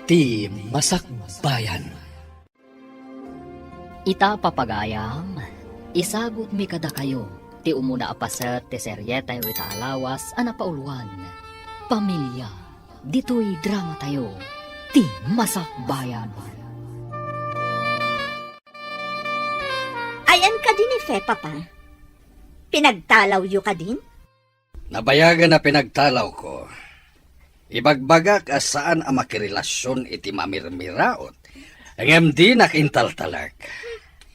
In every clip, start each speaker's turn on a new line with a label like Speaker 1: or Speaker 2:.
Speaker 1: Ti Masakbayan.
Speaker 2: Ita papagayam, isagot mi kada kayo, ti umuna apaset ti seryeta ita alawas anapauluan. Pamilya, dito'y drama tayo, ti Masakbayan.
Speaker 3: Ayan ka din Fe, Papa. Pinagtalaw yu ka din?
Speaker 1: Nabayagan na pinagtalaw ko. Ibagbagak asaan ang makirelasyon iti mamirmiraot. Ang MD nakintaltalak.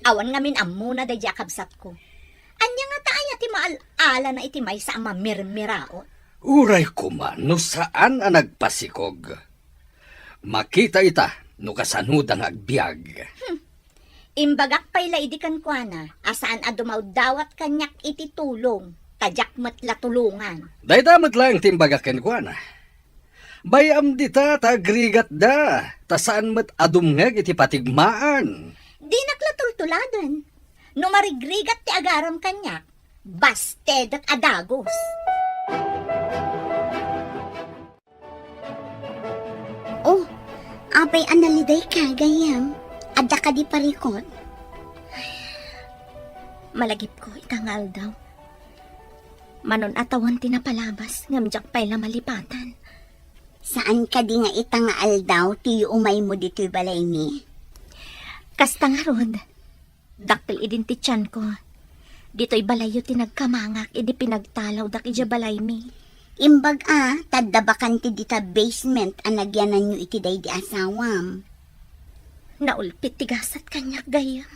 Speaker 3: Awan ngamin amuna da jakabsat ko. Anya nga taaya ti maal-ala na iti may sa mamirmiraot.
Speaker 1: Uray ko man, no saan ang nagpasikog. Makita ita, no kasanudang agbyag.
Speaker 3: Imbagak pa'y laidikan ko na, asaan adumaw dawat kanyak iti tulong, tadyak matla tulungan.
Speaker 1: Daydamat lang timbagaken ko na. Bayam dita tagrigat da, tasaan mat adumngag iti patigmaan.
Speaker 3: Di naklatultuladan. No marigrigat ti agaram kanyak, basted at adagos.
Speaker 4: Oh, abay analiday ka, gayam. Adda ka di parikot.
Speaker 3: Malagip ko, itangal daw. Manon atawan tinapalabas, ngamjak pa'y malipatan.
Speaker 4: Saan ka di nga itangaal daw, ti umay mo dito'y balay ni?
Speaker 3: Kasta nga rod, dakpil idin ti tiyan ko. Dito'y balayo tinagkamangak, idi pinagtalaw dak ija balay mi.
Speaker 4: Imbag taddabakan ti dita basement anagyanan nyo iti day di asawam.
Speaker 3: Naulpit tigasat kanyak gayam.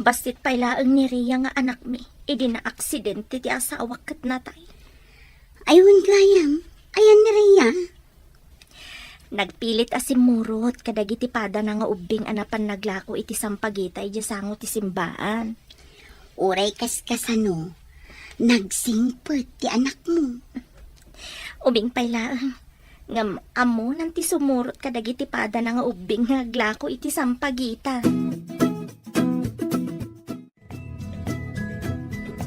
Speaker 3: Bastit pa'y laang ni Rhea nga anak mi, idi na aksidente ti asawak kat natay.
Speaker 4: Ayun gayam, ayan ni Rhea.
Speaker 3: Nagpilit asimurot kadagiti pada na nga ubing anapan naglako iti sampagita iti sango ti simbaan.
Speaker 4: Uray kaskasano, nagsingpet ti anak mo.
Speaker 3: Ubing pa'y laang. Ngam amo nanti sumurot kadagiti pada na nga ubing nga naglako iti sampagita.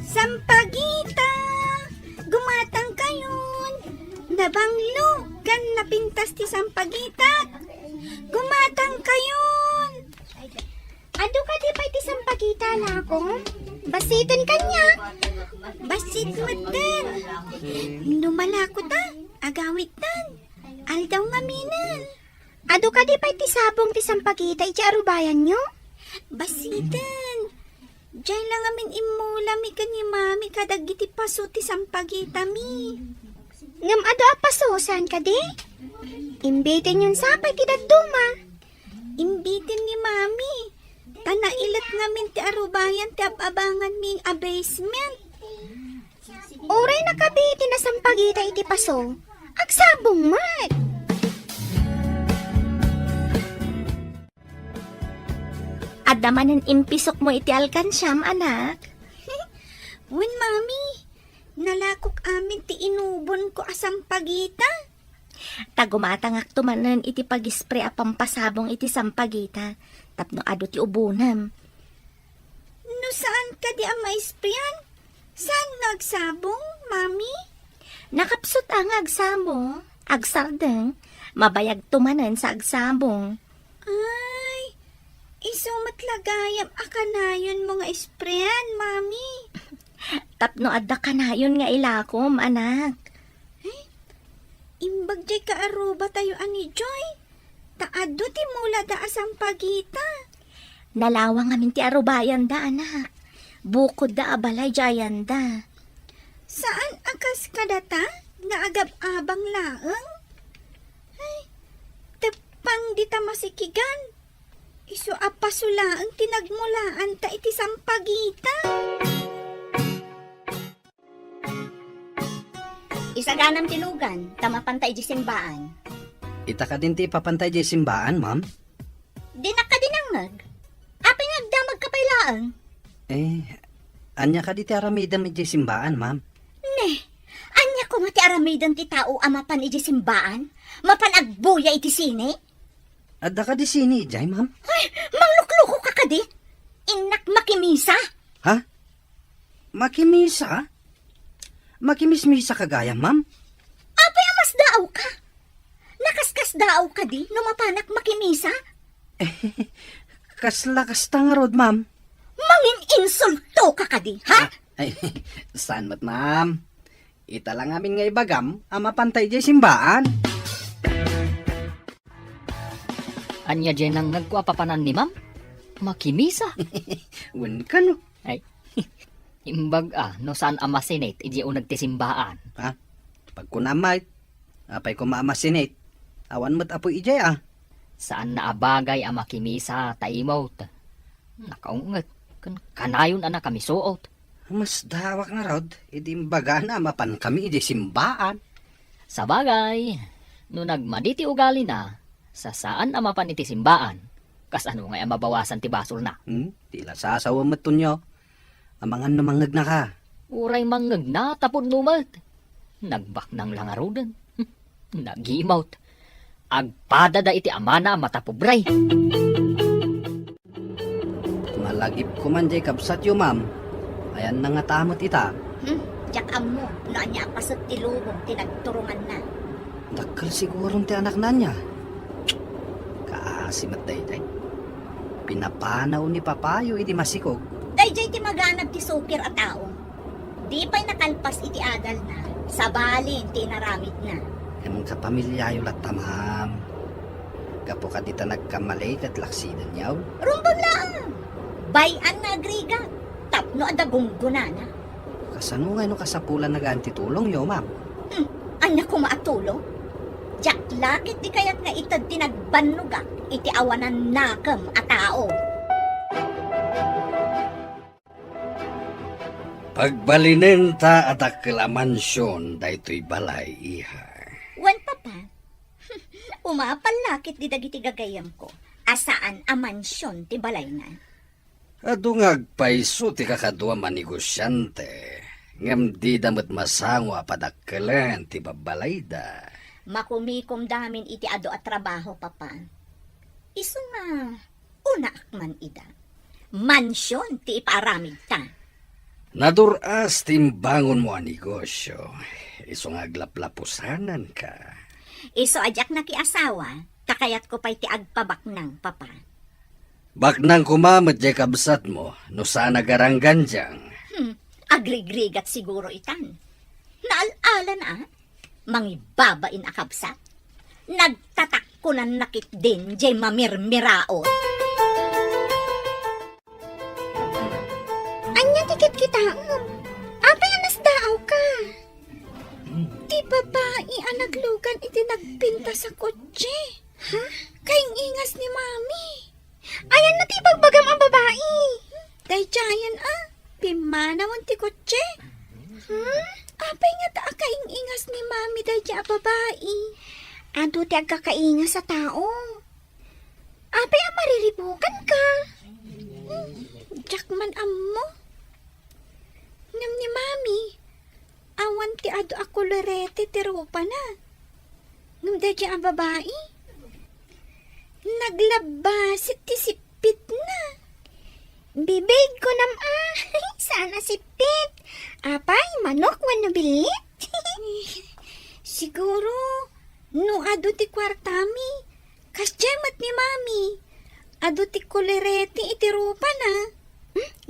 Speaker 3: Sampagita! Gumatang kayon! Nabanglo! Gan napintas ti sampagita! Gumatang kayon! Ado ka di pa iti sampagita lako? Basitin kanya! Basit matan! Lumalako ta! Agawit tan! Aldaw nga minan! Ado ka di pa iti sabong ti sampagita iti arubayan nyo? Basitan! Diyan lang amin imula mi kani mami kadagiti paso ti sampagita mi. Ngam ado a paso saan ka di? Imbitin yun sapay ti daduma. Imbitin ni mami. Tanailat ngamin ti arubayan ti ababangan ming abasement. Oray nakabiti na sampagita iti paso. Agsabong mat. Adamanan impisok mo iti alkansyam, anak. Wen, mami. Nalakok amin ti inubon ko asam pagita. Tagumatangak tumanan iti pagispre a pampasabong iti sampagita. Tapno ado ti ubunam. No saan ka di ang maispriyan? Saan nagsabong, mami? Nakapsot ang agsamo. Agsardeng. Mabayag tumanan sa agsabong. Ay, isumat lagayam akanayon mo nga ispreyan, mami. Tapno adda kanayon nga ilakom, anak. Ay, imbag jay kaaruba tayo ani Joy. Taado ti mula da asang pagita. Nalawang amin ti arubayan da, anak. Bukod da abalay jayan da. Saan akas kadata? Naagab-abang laeng? Ay, tepang di ta masikigan. Isu apasulaang tinagmulaan ta iti sampagita.
Speaker 4: Isaganam tinugan, tamapantay di simbaan.
Speaker 1: Ita ka din ti papantay di simbaan, ma'am?
Speaker 3: Di na ka dinangag. Apay nagdamag kapailaang.
Speaker 1: Anya ka di ti aramidam di simbaan, ma'am?
Speaker 3: Ne, anya ko nga ti aramidan ti tao amapan iti simbaan? Mapanagbuya iti sine?
Speaker 1: Adda ka di sini, jay, ma'am?
Speaker 3: Ay, manglukluko ka ka di? Inak makimisa?
Speaker 1: Ha? Makimisa? Makimismisa kagaya, ma'am?
Speaker 3: Apay amas daaw ka? Nakaskas daw ka di, numapanak makimisa.
Speaker 1: Kaslakas tang rod, ma'am.
Speaker 3: Mangin insulto ka di, ha?
Speaker 1: Ay, saan mat, ma'am? Ita lang amin nga ibagam, ama pantay di simbaan.
Speaker 2: Anya dyan ang nagkuapapanan ni ma'am? Makimisa.
Speaker 1: Wen ka no.
Speaker 2: Ay, imbag no saan amasinate, iji o nagtisimbaan.
Speaker 1: Ha? Pag kunamay, apay ko maamasinate. Awan mo't apoy ijay ah.
Speaker 2: Saan naabagay ang makimisa, taimot. Nakaungat, kanayon na kami suot.
Speaker 1: Mas dawak na rod, idimbaga na mapan kami ijay simbaan.
Speaker 2: Sa bagay, no nagmaditi ugali na, sa saan ang mapan iti simbaan, kas ano nga ang mabawasan ti basol na.
Speaker 1: Tila sasawa mo't tunyo. Amangan namangag na ka.
Speaker 2: Uray mangag na tapon numat. Nagbak ng langarudan. Nag-imaut. Agpadada iti amana matapubray.
Speaker 1: Malagip ko man jay kapsat yo, ma'am. Ayan na nga tamot ita.
Speaker 3: Diyak amo, no anya pasot ti lubong, tinagturungan na.
Speaker 1: Dakkel sigurong ti anak na niya. Kaasimat day. Pinapanaw ni papayo iti masikog.
Speaker 3: Dayjay ti maganag ti sukir at tao. Di pa'y nakalpas iti adal na, sa balin ti naramid na.
Speaker 1: Emang sa pamilyayo latta, ma'am. Gapo ka dita nagkamalay kat laksidan yaw.
Speaker 3: Rumbang lang! Bayan na agriga, tapno adagunggo na na.
Speaker 1: Kasano nga no kasapulan nag-antitulong yo, ma'am.
Speaker 3: Anya ko maatulong? Diyak lakit di kayat nga itad tinagbanugak, iti awanan nakam at tao.
Speaker 1: Pagbalinin ta at akla mansyon daytoy balay iha.
Speaker 3: Wan papa, umapalakit di dagiti gagayam ko. Asaan a mansyon ti balay na?
Speaker 1: Adungag paiso ti kakadwa manigosyante. Ngam di damat masangwa padakkelan ti babalay da.
Speaker 3: Makumikom damin iti ado at trabaho papa. Isu nga, una akman ida. Mansyon ti iparamid ta.
Speaker 1: Naduras timbangon mo ang negosyo. Iso nga aglaplapusanan ka.
Speaker 3: Iso ajak na kiasawa, kakayat ko pa'y ti agpabaknang papa.
Speaker 1: Baknang kumamat jay kabsat mo, no sana garanggan diyang.
Speaker 3: Agrigrigat siguro itan. Naalala na, mangibabain akabsat. Nagtatak ko na nakit din jay mamirmiraot. Anya tikit kita, apay anas daaw ka. Di babae ang naglugan iti nagpinta sa kotse. Ha? Kaing ingas ni mami. Ayan na ti pagbagam ang babae. Day jayan pimanawan ti kotse. Apay nga ta kaing ingas ni mami day ja babae. Ado ti agkakaingas sa tao. Apay ang mariribukan ka. Jakman ammo. Ngam ni mami. Awan ti ado ako lorete ti rupa na. Ngam day ja ang babae. Naglabasit ti sipit na. Bibig ko sana sipit. Apay, manok wano bilit. Siguro, no ado ti kwartami. Kasyamat ni mami. Ado ti kolerete iti rupa na.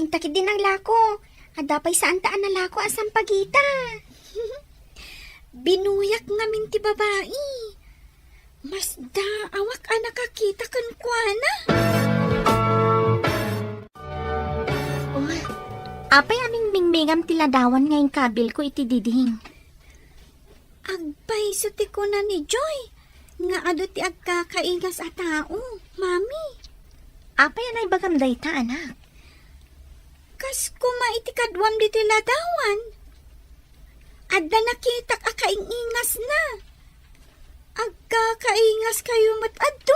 Speaker 3: Intakid din ang lako. Adapay saan taan na lako asang pagita. Binuyak ngamin ti babae. Mas awak nakakita kan kuana. Apay aming bingbingam tiladawan ngayong kabil ko iti diding. Agpay sa ko na ni Joy. Nga ado ti agkakaingas a tao, mami. Apay anay bagam dayta anak. Kas kuma iti kadwam di tiladawan. Adda nakitak akaingas na. Agkakaingas kayo matadto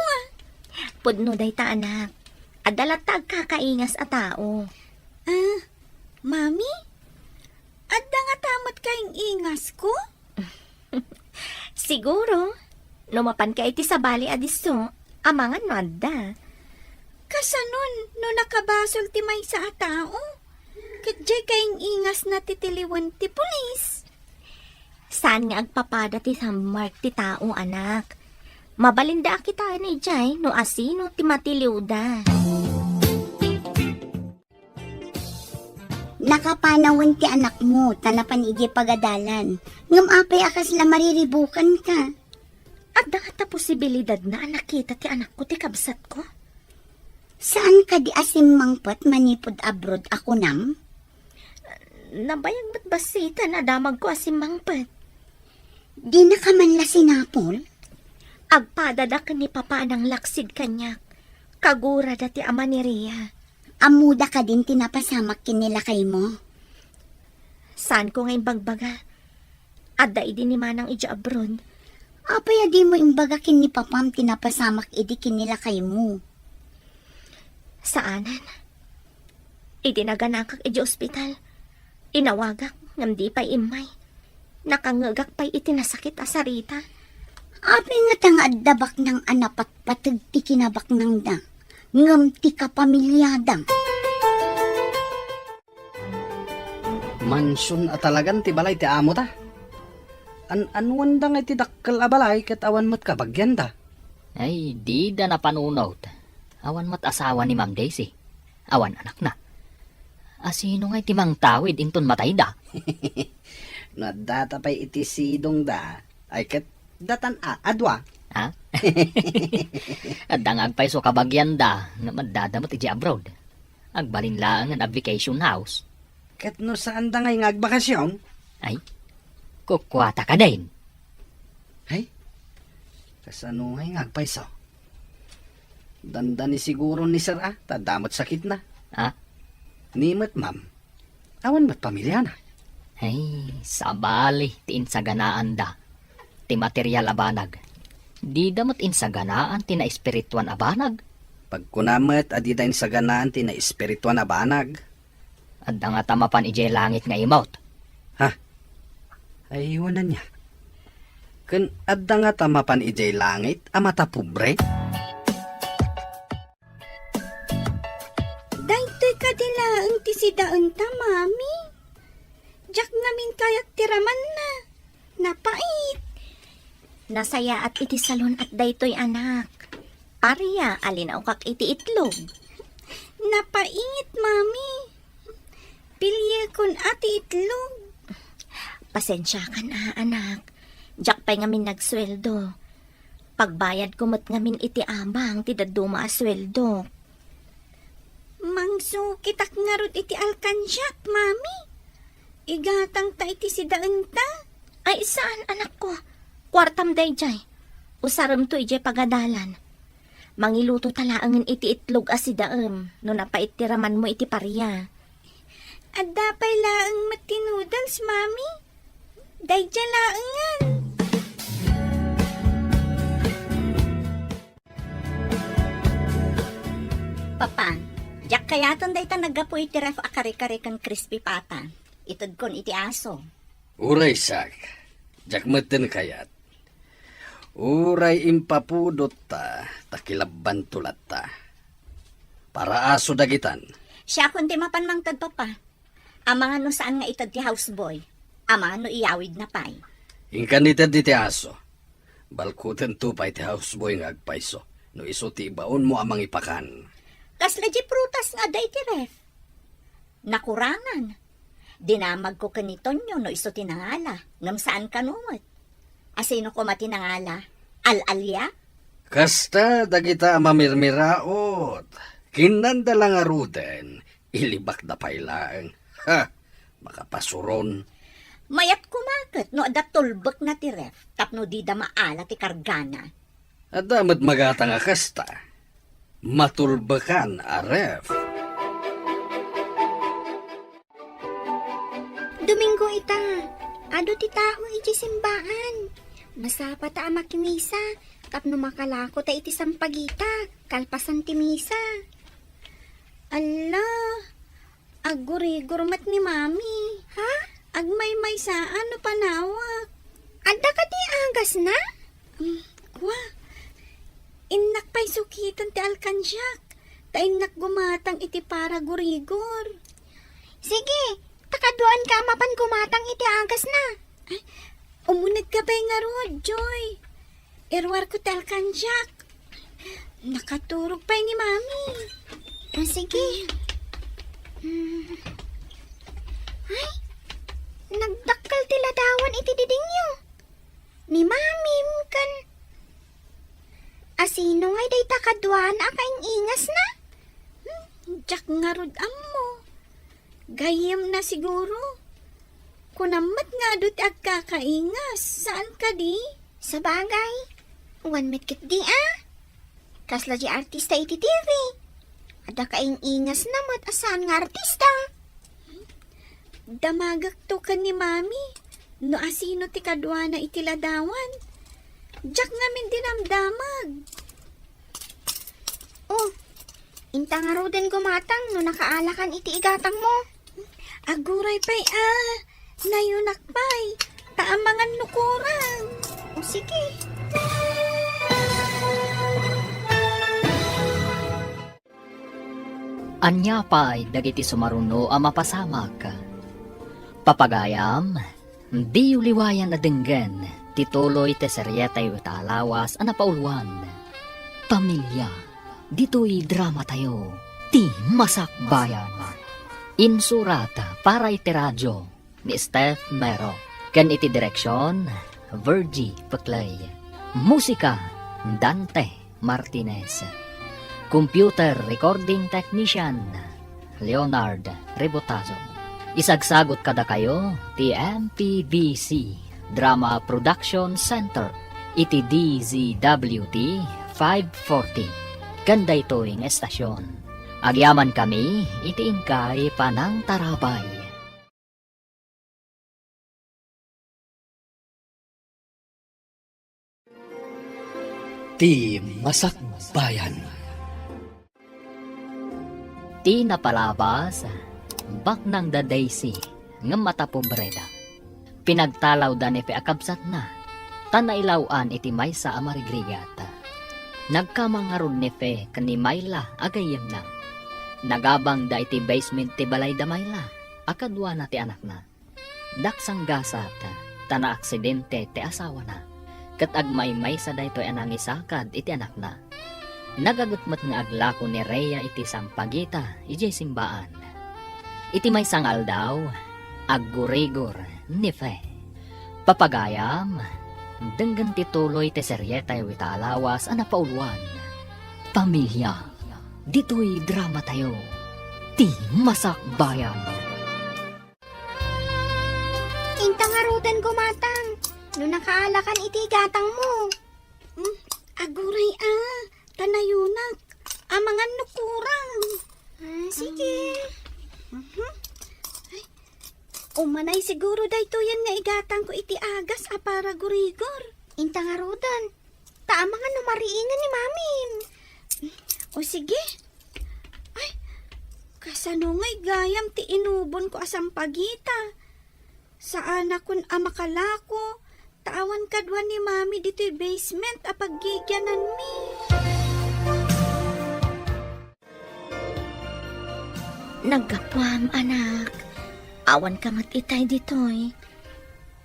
Speaker 3: Pudno dayta anak. Adalat ta agkakaingas a tao. Mami? Adda nga tamat kaing ingas ko? Siguro. Lumapan ka iti sa bali adiso. Amangan no adda. Kasanon no nakabasol ti may sa tao? Kadya kaing ingas na titiliwan ti pulis. Saan nga agpapada ti sammark ti tao anak? Mabalinda kita ni Jay no asino ti matiliw da.
Speaker 4: Nakapanawon ti anak mo, tanapan ije pagadalan. Ngam apay akas la mariribukan ka.
Speaker 3: At ta posibilidad na nakita ti anak ko ti kabsat ko.
Speaker 4: Saan ka di asim mangpot manipod abroad ako nam?
Speaker 3: Nabayag ba't basita na damag ko asimangpet?
Speaker 4: Di na ka man la sinapol?
Speaker 3: Agpadadakan ni papa ng laksid kanyak. Kagura dati ama ni Rhea.
Speaker 4: Amuda ka din tinapasamak kinilakay mo.
Speaker 3: Saan ko ngayon bagbaga? Adda idi ni manang ija abroad.
Speaker 4: Apay di mo imbagakin ni papam tinapasamak idi kinilakay mo.
Speaker 3: Saanan? Idi naganakak ija ospital. Inawagak ngam di pa'y imay. Nakangagak pa'y itinasakit asarita.
Speaker 4: Apay nga tangadabak ng anapat patag ti kinabak ng da. Ngam ti kapamilyadang.
Speaker 1: Mansyon at talagan ti balay ti amo ta. Anuan da nga ti dakkel a balay ket awan mat kabagyan da.
Speaker 2: Ay, di da napanunod. Awan mat asawa ni Ma'am Daisy. Awan anak na. Asino nga ti mang tawid inton matay da?
Speaker 1: Nadata pa'y iti sidong da. Ay ket datan adwa.
Speaker 2: Ha? At dangag pa iso kabagyan da nga madadamot iti abroad. Agbalin lang ang vacation house.
Speaker 1: Ket no saan da ngay ngagbakasyon?
Speaker 2: Ay, kukwata ka din.
Speaker 1: Ay, kasano ngay ngagpaiso? Danda ni siguro ni Sir tadamot sakit na.
Speaker 2: Ha?
Speaker 1: Nimot ma'am, awan mat pamilya na.
Speaker 2: Ay, sabali ti insaganaan da. Ti material abanag. Di damot insaganaan ti na espirituan abanag.
Speaker 1: Pagkunamet adidain sa ganaan ti na espirituan na banag.
Speaker 2: At nga tamapan ijay langit nga imot.
Speaker 1: Ay iwanan niya. Kun adda nga tamapan ijay langit amata pobre.
Speaker 3: Daytoy kadilaang ti sidaan ta, mami. Jak namin kayak tiraman na. Napait. Nasaya at iti salon at daytoy anak. Arya, alinaw kak iti itlog. Napait, mami. Pilya kun ati itlog. Pasensya ka na, anak. Jak pa'y ngamin nagsweldo. Pagbayad kumot ngamin iti amang ti daduma asweldo. Mangso kitak ngarod iti alkansyak, mami. Igatang ta iti sidaan ta. Ay, saan anak ko? Kwartam day jay. Usaram to ijay pagadalan. Mangiluto talaangan iti itlog asidaam no napaitiraman mo iti pariya. Adda pa'y laang matinudals, mami. Day dyan laangan.
Speaker 4: Papa, jak kayatan day ta nagapo iti ref akari-kari kan crispy pata. Itod kon iti aso.
Speaker 1: Uray sak, jakmeten kayat. Uray impapudot ta, takilaban tulat ta. Para aso dagitan.
Speaker 4: Siya kundi mapanmangtad papa. Amang ano saan nga itod ti houseboy. Amang ano iyawid na pay.
Speaker 1: Inkanitad di ti aso. Balkutan tu pa'y ti houseboy nga agpaiso. No iso ti ibaon mo amang ipakan.
Speaker 4: Kasla di prutas nga day ti ref. Nakurangan. Dinamag ko kanitonyo no iso tinangala. Ngam saan kanuot. Asino ko matinangala? Al-alya?
Speaker 1: Kasta dagita mamirmiraot. Kinanda lang aruten. Ilibak da pailaeng. Ha! Makapasuron.
Speaker 4: Mayat kumakat no da tulbak na ti ref. Tapno di da maala ti kargana.
Speaker 1: At damat magata nga kasta. Matulbakan a ref.
Speaker 3: Domingo ita. Ado ti tao iti simbaan. Masapa ta makimisa. Tapno makalako ta iti sampagita. Kalpasan ti misa. Ala, agurigurmat ni mami. Ha? Agmay-may saan no panawak. Anda ka ti agas na? Kwa, inak pa'y sukitan ti alkansyak. Ta inak gumatang iti para gurigor. Sige, takaduan ka mapan gumatang iti agas na. Ay, umunad ka pa'y nga rod, Joy. Irwar ko talkan, Jack. Nakaturog pa ni Mami. Sige. Ay, nagdakkel ti ladawan iti didingyo. Ni Mami, kan. Asino ngay day takadwan akaing ingas na? Jack nga rod ammo. Gayem na siguro. Kunamat nga dut agkakaingas. Saan ka di? Sa bagay. One metkit di Kasla di artista iti TV. Ada kaing ingas na mat asan nga artista. Damagak to ka ni Mami. No asino ti kadwa na iti ladawan. Jack ngamin dinamdamag. Oh, inta nga ro din gumatang no nakaalakan iti igatang mo. Aguray pa'y nayunak pa'y taamangan nukurang. O sige.
Speaker 2: Anya pa'y dagiti sumaruno a mapasamak. Papagayam, di uliwayan na denggen, tituloy te seryetay witaalawas a napauluan. Pamilya, dito'y drama tayo, ti masakbayan. Insurata para iti radyo ni Steph Mero. Ken iti direksyon, Virgie Peclay. Musika, Dante Martinez. Computer Recording Technician, Leonard Rebotazo. Isagsagot kada kayo, ti MPBC Drama Production Center, iti DZWT 540. Ganda ito'ing estasyon. Agyaman kami, iti ingkay panang tarabay.
Speaker 1: Ti Masakbayan.
Speaker 2: Ti napalabas, bak ng da Daisy, ng mata pobreda. Pinagtalaw da ni akabsat na, tanailawan iti maysa amarigrigata. Nagkamangarod ni Fe kani Mayla agayem na. Nagabang da iti basement ti balay da Mayla, akadwa na ti anak na. Daksang gasat, tana aksidente ti asawa na. Kat agmay sa da ito'y anangisakad iti anak na. Nagagutmat nga aglako ni Rhea iti sampagita, iti simbaan. Iti may sangal daw, aggurigor ni Fe. Papagayam, denggan tituloy ti seryetay witaalawas a napauluan. Pamilya, dito'y drama tayo, ti masakbayan.
Speaker 3: Inta nga rutan gumatang. No nakaalakan iti gatang mo. Aguray tanayunak. Amangan nukurang. Sige. Ay, umanay siguro dayto yan nga igatang ko iti agas para gurigor. Inta nga rutan. Taamangan numariingan ni Mamin. O sige. Ay, kasano nga'y gayam ti inubon ko asang pagita. Saan akon amakalako. Tawan kadwa ni Mami dito'y basement apaggigyanan mi.
Speaker 4: Nagkapwam, anak. Awan ka matitay ditoy.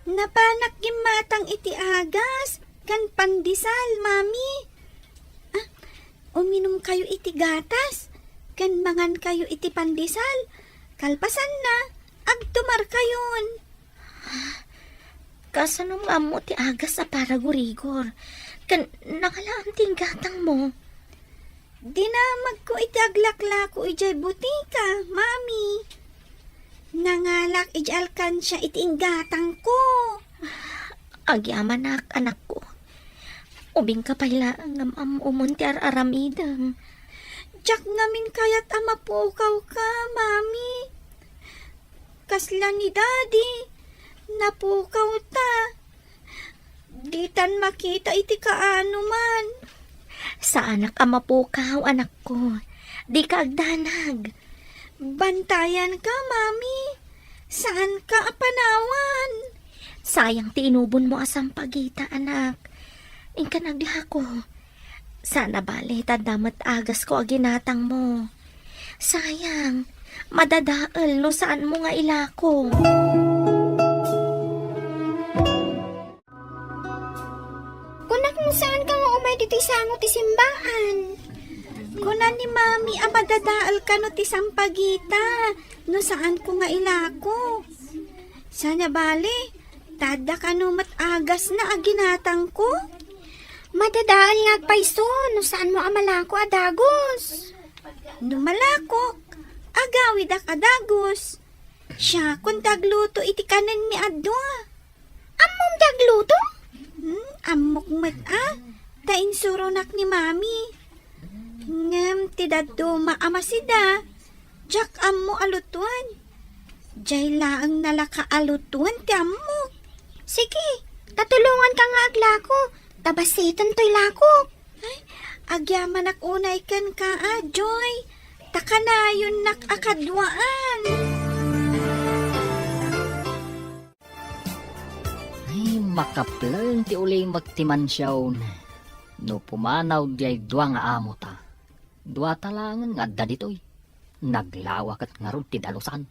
Speaker 3: Napanak gimatang iti agas. Kan pandisal, Mami. Uminom kayo iti gatas. Kan mangan kayo iti pandisal. Kalpasan na. Agtumar kayon.
Speaker 4: Kasano nga mo ti agas a para gurigor. Kan nakalaan ting gatang mo.
Speaker 3: Dinamag ko iti aglaklako ijay butika, Mami. Nangalak iti alkansya iti inggatang ko.
Speaker 4: Agyaman anak ko. Ubing ka pala ngam umunti aramidam.
Speaker 3: Jack ngamin kayat amapukaw ka, Mami. Kasla ni Daddy. Napukaw ta. Ditan makita iti kaano man.
Speaker 4: Sa anak amapukaw, anak ko. Di ka agdanag.
Speaker 3: Bantayan ka, Mami. Saan ka apanawan?
Speaker 4: Sayang tinubon mo asang pagita, anak. Ingka nagdiha ko. Sana bali, tadamat agas ko aginatang mo. Sayang, madadaal no saan mo nga ilako.
Speaker 3: Kunak mo saan dito'y sango ti simbaan. Kuna ni mami, amadadaal ka no ti sampagita. No saan ko nga ilako. Sana bali, tada ka no matagas na aginatang ko. Madadaal nga paiso, no saan mo amalako adagos. No malakok, agawid ak adagos. Siya, kung dagluto iti kanan mi adwa. Amom dagluto? Amok mat tain suronak ni mami. Ngem ti daddo maamasida. Jak ammo alutuan. Jay laang nalaka alutuan ti ammo. Sige, tatulungan ka nga aglako. Tabasitan to'y lako. Ay, agyaman ak unay kan ka Joy. Takanayon nak akadwaan.
Speaker 2: Ay, makaplang ti uli magtimansyaw. No pumanaw di ay dua nga amo ta. Dua talangan nga da ditoy. Naglawak at nga ron ti dalusan.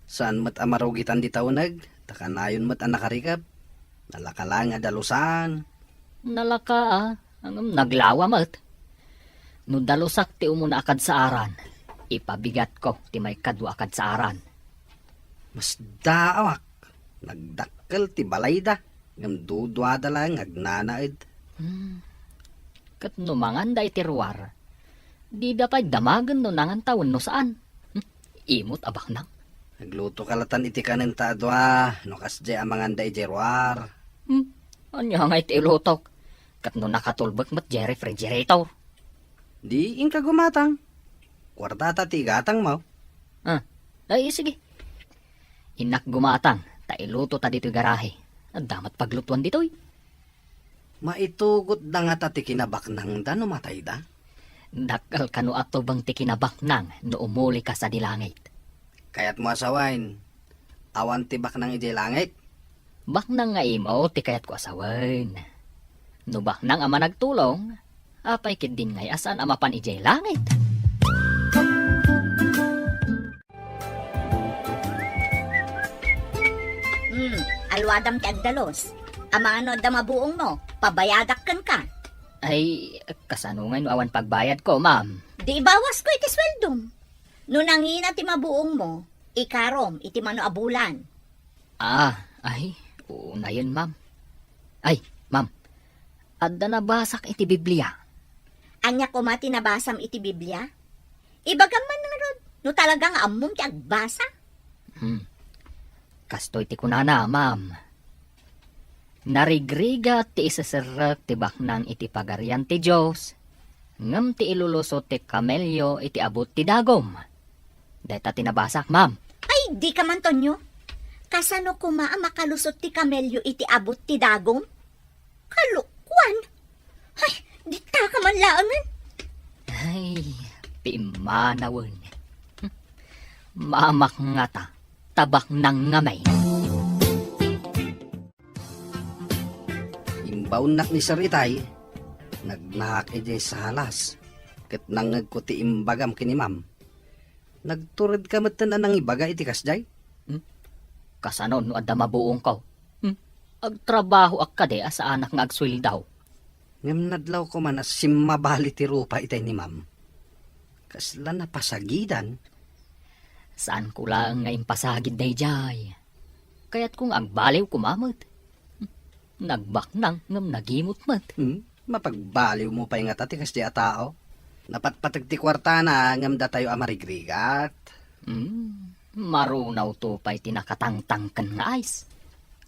Speaker 1: Saan mat amarugitan di taunag? Takanayon mat ang nakarikap. Nalakalang nga dalusan.
Speaker 2: Nalaka ang naglawa mat. No dalusak ti umuna akad sa aran. Ipabigat ko ti may kadwa akad sa aran.
Speaker 1: Mas daawak. Nagdakkel ti balayda. Ngam dudwada lang agnanaid.
Speaker 2: Kat numangan da iti ruwar. Di dapay damagan no nangan taon no saan. Imot abak nang.
Speaker 1: Nagluto kalatan iti kanin ta adwa. No kasde amangan da ijerwar.
Speaker 2: Anya nga iti ilutok. Kat no nakatulbak mat di refrigerator.
Speaker 1: Di in ka gumatang. Kwartata ti gatang mo.
Speaker 2: Ay sige. Inak gumatang. Ta iluto ta dito garahe. At damat paglutuan ditoy.
Speaker 1: Maitugot na nga ti kinabaknang da no matay da.
Speaker 2: Dakal kano ato bang ti kinabaknang no umuli ka sa dilangit.
Speaker 1: Kayat mo asawain. Awan ti baknang iti langit.
Speaker 2: Baknang nga imo ti kayat ko asawan. No baknang ama nagtulong, apay kit din ngay asan amapan ijay langit.
Speaker 4: Alwadam ti agdalos. Amano da mabuong mo, pabayadak ka.
Speaker 2: Ay, kasanungay no awan pagbayad ko, ma'am.
Speaker 4: Di bawas ko iti sweldom. No nangina ti mabuong mo, ikarom iti mano abulan.
Speaker 2: Ay, una yun, ma'am. Ay, ma'am, adda nabasak iti Biblia.
Speaker 4: Anya ko mati nabasam iti Biblia? Ibagam man nga rod, no talagang among ti agbasa.
Speaker 2: Kastoy ti kunana, ma'am. Narigriga ti isasarak ti baknang iti pagarian ti Diyos, ngam ti ilulusot ti kamelyo iti abot ti dagom. Deta tinabasak, ma'am.
Speaker 4: Ay, di ka man tonyo. Kasano ko makalusot ti kamelyo iti abot ti dagom? Kalukwan. Ay, di ta ka man laangan.
Speaker 2: Ay, pimanawon. Mamak nga ta, tabak ng ngamay.
Speaker 1: Imbaunak ni Saritay, nagnaak ije sa halas. Ket nangag ko ti imbagam kini ma'am. Nagturid ka matan anang ibaga iti kasjay?
Speaker 2: Kasano no adda mabuong ko. Agtrabaho ak kade asa anak nga agswil daw.
Speaker 1: Ngem nadlaw ko man as simmabali ti rupa itay ni ma'am. Kasla na pasagidan.
Speaker 2: Saan ko lang nga impasagid dayjay. Kaya't kung agbaliw kumamot. Nagbaknang ngam nagimot mat.
Speaker 1: Mapagbaliw mo pa yung atati kasdi a tao. Napatpatag ti kwarta na ngam da tayo amarigrigat.
Speaker 2: Marunaw to pa'y tinakatangtangkan nga ice.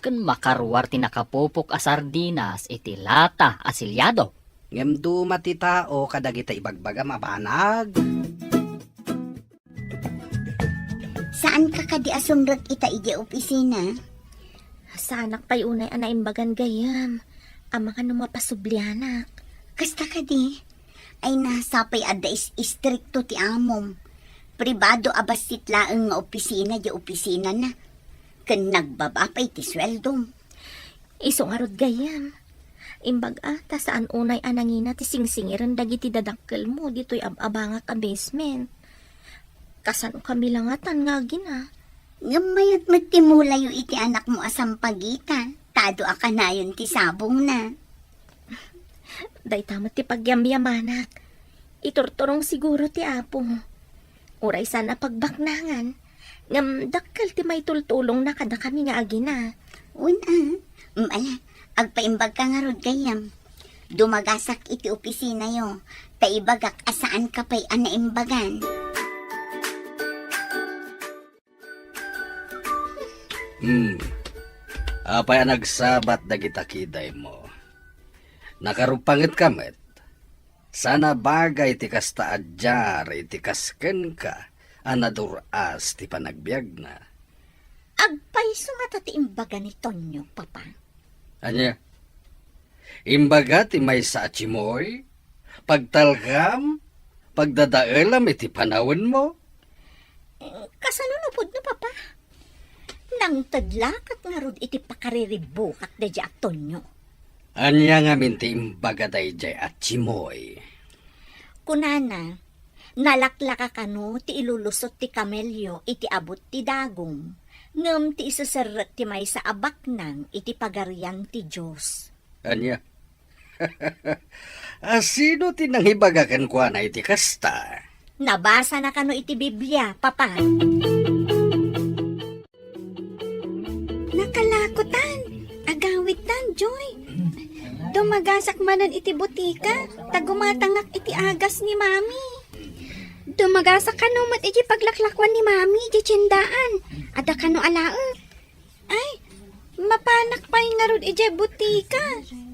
Speaker 2: Kan makaruwar tinakapupok a sardinas iti lata asilyado.
Speaker 1: Ngem dumati tao kadagita ibagbaga mabanag.
Speaker 3: Saan ka kadi asumrag ita ije opisina?
Speaker 5: Sa anak pa'y unay anaimbagan gayam. Ama ka nung mapasublianak.
Speaker 3: Kasta kadi? Ay nasapay ada istrikto ti amom. Pribado abasit laeng nga opisina di opisina na. Ken nagbabapay ti sweldom.
Speaker 5: Iso nga rod gayam. Imbaga, ta saan unay anangina ti singsingiran dagiti dadakkel mo dito'y ababanga ka basement. Kasano kami langatan nga gina.
Speaker 3: Ngamayat magtimulayo iti anak mo asam pagita. Tado akanayon ti sabong na.
Speaker 5: Day tamat ti pagyamyamanak. Iturturong siguro ti apo. Uray sana pagbaknangan. Ngam dakkel ti may tultulong na kada kami nga agina.
Speaker 3: Una, agpaimbag ka nga rod gayam. Dumagasak iti opisina yo. Taibagak asaan ka pa'y anaimbagan.
Speaker 1: Apay nagsabat dagita kiday mo. Nakarupangit kamet. Sana bagay ti kasta adyar iti kasken ka anaduras ti panagbiag na.
Speaker 4: Agpay sumata ti imbaga ni Tonyo, Papa.
Speaker 1: Anya? Imbaga ti may sa achimoy? Pagtalgam? Pagdadaelam iti panawin mo?
Speaker 4: Kasalunupod na, Papa. Nang tadlakat nga rod iti pakariribukak da at Tonyo.
Speaker 1: Anya nga minti imbaga dayjay achimoy.
Speaker 4: Kunana, nalaklaka kano ti ilulusot ti kamelyo iti abot ti dagom, ngem ti isaseret ti may sa abak nang iti pagarian ti Diyos.
Speaker 1: Anya? Sino ti nanghibagakan ko na iti kasta?
Speaker 4: Nabasa na kano iti Biblia, Papa.
Speaker 3: Nakalakutan, agawitan, Joy. Dumagasak manan iti butika, tagumatangak iti agas ni Mami. Dumagasak ka no mat iti paglaklakwan ni Mami, iti tiyendaan. Ada ka no alaot. Ay, mapanak pa yung narod iti butika.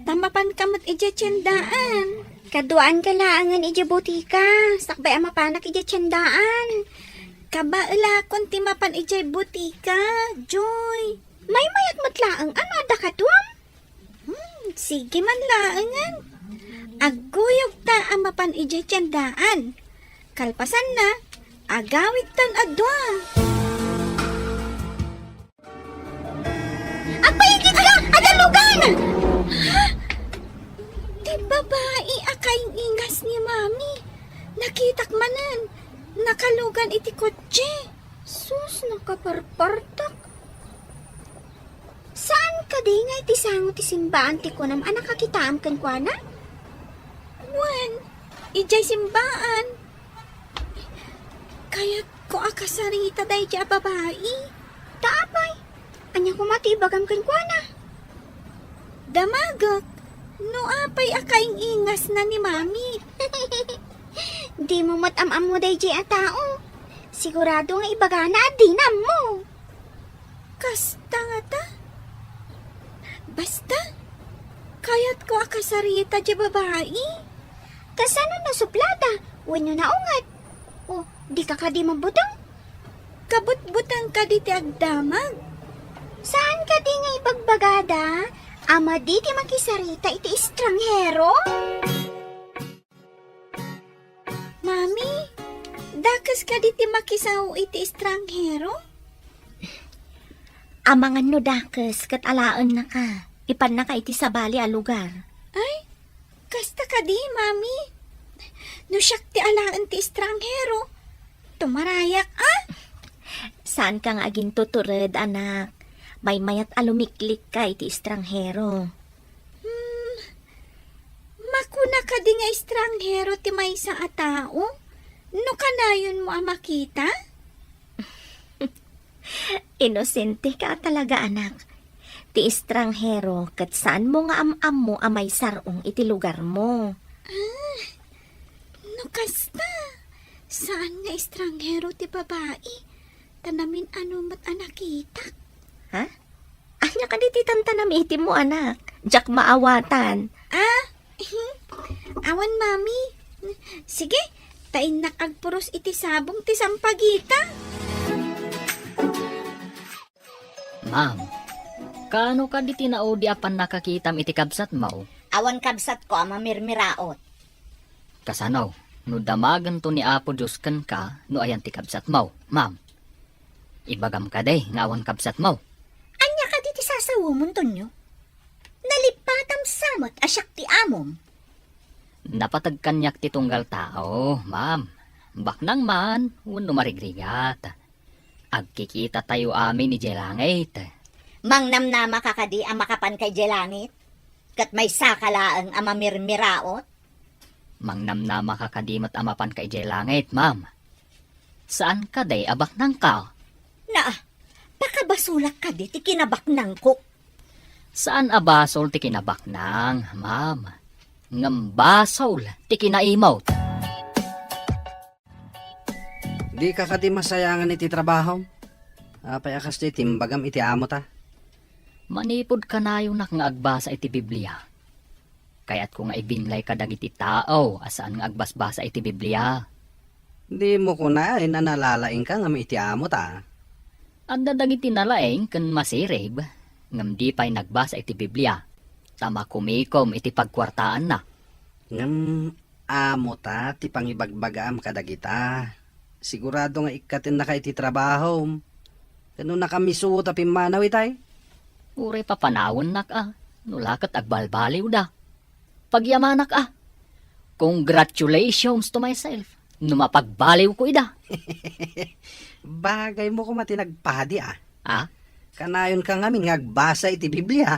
Speaker 3: Tamapan ka mat iti tiyendaan. Kaduaan ka laangan iti butika, sakbay ang mapanak iti tiyendaan. Kabaila ti mapan iti butika, Joy. May mayat matlaang ano ada ka tuwam? Sige man laangan. Aguyog ta ang mapan iti tiyendaan. Kalpasan na, agawit tan adwa. Agpaigit ka! Adalugan! Ha? Di babae akayong ingas ni Mami. Nakitak manan. Nakalugan iti kotse. Sus, nakaparpartak. Saan ka di nga iti sango ti simbaan ti kunam anak kakitaam kan kwa na? Wan, ijay simbaan. Kaya't ko akasarita dahi di babae. Taapay, anya ko matibagam kan kwa na. Damagak, no apay akaing ingas na ni Mami. Di mo matamam mo dahi di a tao. Sigurado nga ibaga na adinam mo. Kasta nga ta. Basta, kaya't ko akasarita di babae. Kasano na suplada? Wenyo na ungat. O, di ka di mabutang? Kabut-butang ka di ti agdamag. Saan ka di nga ibagbagada? Ama di ti makisarita iti estranghero? Mami, dakas ka di ti makisaw iti estranghero?
Speaker 5: Amangan no dakes kat alaan na ka. Ipan na ka iti sabali a lugar.
Speaker 3: Ay, kasta ka di, Mami. No siyak ti alaan ti estranghero. Tumarayak, ah?
Speaker 5: Saan ka nga aging tutured, anak? May mayat alumiklik ka iti estranghero.
Speaker 3: Makuna ka di nga estranghero ti may sa atao? No kanayon mo ang makita?
Speaker 5: Inosente ka talaga, anak. Ti estranghero, kat saan mo nga am mo amay sarong iti lugar mo.
Speaker 3: No kasta, saan nga estranghero ti babae? Tanamin ano mat anakitak.
Speaker 5: Ha? Anya ka di tantanam iti mo, anak. Jak maawatan.
Speaker 3: Ah, awan, Mami. Sige, tain nakagpuros iti sabong ti sampagita.
Speaker 2: Ma'am, kano ka di tinao di apan nakakitam iti kabsat mo?
Speaker 4: Awan kabsat ko ama mirmiraot.
Speaker 2: Kasanaw, no damagan to ni Apo Diyos kan ka, no ayan ti kabsat mo, ma'am. Ibagam ka day, nga awan kabsat mo.
Speaker 4: Anya ka di ti sasawumon Tonyo? Nalipatam samot asyak ti amom.
Speaker 2: Napatag kanyak ti tunggal tao, ma'am. Baknang man, wano marigrigat. Agkikita tayo amin ni Jelangit.
Speaker 4: Mangnamnama ka kadi ang makapan kay Jelangit. kat may sakalaang amamirmiraot.
Speaker 2: Mangnamnama ka kadimot amapan ka ijay langit, ma'am. Saan ka day abak nang ka?
Speaker 4: Na, pakabasulak ka di, ti kinabaknang ko.
Speaker 2: Saan abasol ti kinabak nang, ma'am? Ngambasol ti kinaimaw.
Speaker 1: Di ka kadi masayangan iti trabaho. Apay akas di timbagam iti amo ta.
Speaker 2: Manipod ka na yung nga agbasa iti Biblia. Kaya't kung nga ibinlay ka dagiti tao, asaan nga agbasbasa iti Biblia.
Speaker 1: Di mo kunain na nalalaing ka nga iti amo ta.
Speaker 2: Anda dagiti nalaeng kan masirib, ngam di pa'y nagbasa iti Biblia. Tama kumikom iti pagkwartaan na.
Speaker 1: Ngam amo ta, ti pangibagbagam kadagita. Sigurado nga ikatin na ka iti trabaho. Kano na kami suot pimanaw itay?
Speaker 2: Uri papanawon nak nulakat agbalbaliw da. Pagyamanak Congratulations to myself. Numapagbaliw ko ida.
Speaker 1: Bagay mo ko matinagpadi
Speaker 2: Ah?
Speaker 1: Kanayon ka ngamin ngagbasa iti Biblia.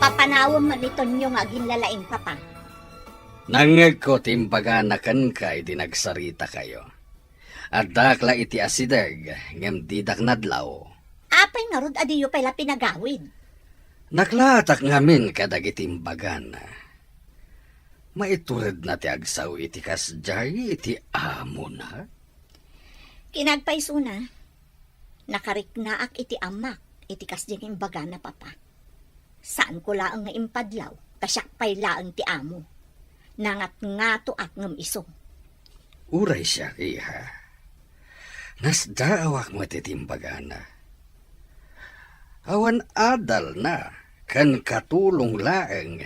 Speaker 4: Papanawon man ito nyo nga ginlalaing papa.
Speaker 1: Nangag ko timbaganakan ka iti nagsarita kayo. At dakla iti asideg, ngem didak nadlaw.
Speaker 4: Apay nga rod adiyo pala pinagawid.
Speaker 1: Naklatak ngamin kadag itimbagan. Maitured na ti agsaw iti kasjay iti amo na.
Speaker 4: Kinagpaiso na, nakariknaak iti amak, iti kasding imbaga na papa. Saan ko laang nga impadlaw, kasyak pay laang ti amo. Nangat nga to ak ngam iso.
Speaker 1: Uray siya, iha. Nasdaawak mo ti timbagana. Awan adal na, kan katulong laeng.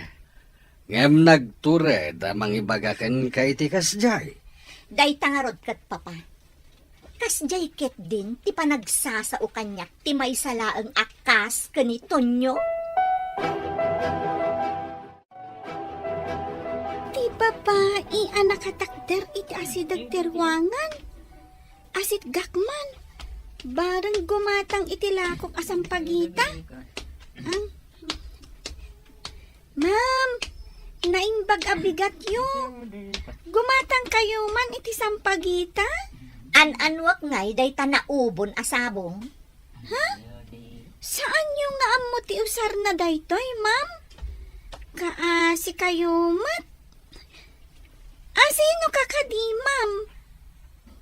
Speaker 1: Ngem nagtured amang ibagakan kay ti kasjay.
Speaker 4: Day tangarod kat papa. Kasjay ket din, ti panagsasao kanyak, ti may salaang akas kanito nyo.
Speaker 3: Ti babae anak katakder iti asidag terwangan. Asit gakman. Barang gumatang iti lakok asang pagita. Ma'am, naimbag abigat yo. Gumatang kayo man iti sampagita.
Speaker 4: An-anwak ngay, day tanaubon asabong.
Speaker 3: Saan yung nga amo ti usar na daytoy, ma'am? Kaasi kayo mat. Sino kakadi, ma'am?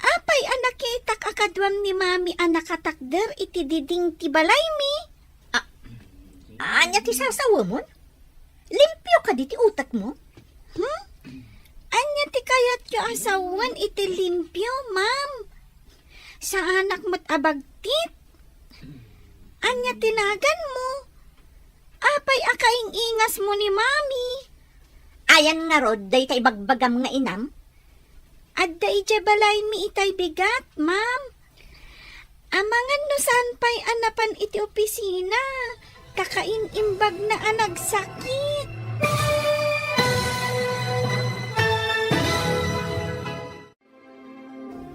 Speaker 3: Apay anak itak akadwam ni mami anak katakder iti diding ti balay mi.
Speaker 4: Anya ti sasawa mo? Limpyo ka di ti utak mo?
Speaker 3: Anya ti kayat yo asawan iti limpyo, ma'am. Sa anak mo't abagtit. Anya tinagan mo. Apay akaing ingas mo ni mami.
Speaker 4: Ayan nga rod, day tay bagbagam nga inam.
Speaker 3: Adda ija balay mi itay bigat, ma'am. Amangan no saan pa'y anapan iti opisina. Kakain imbag na anagsakit.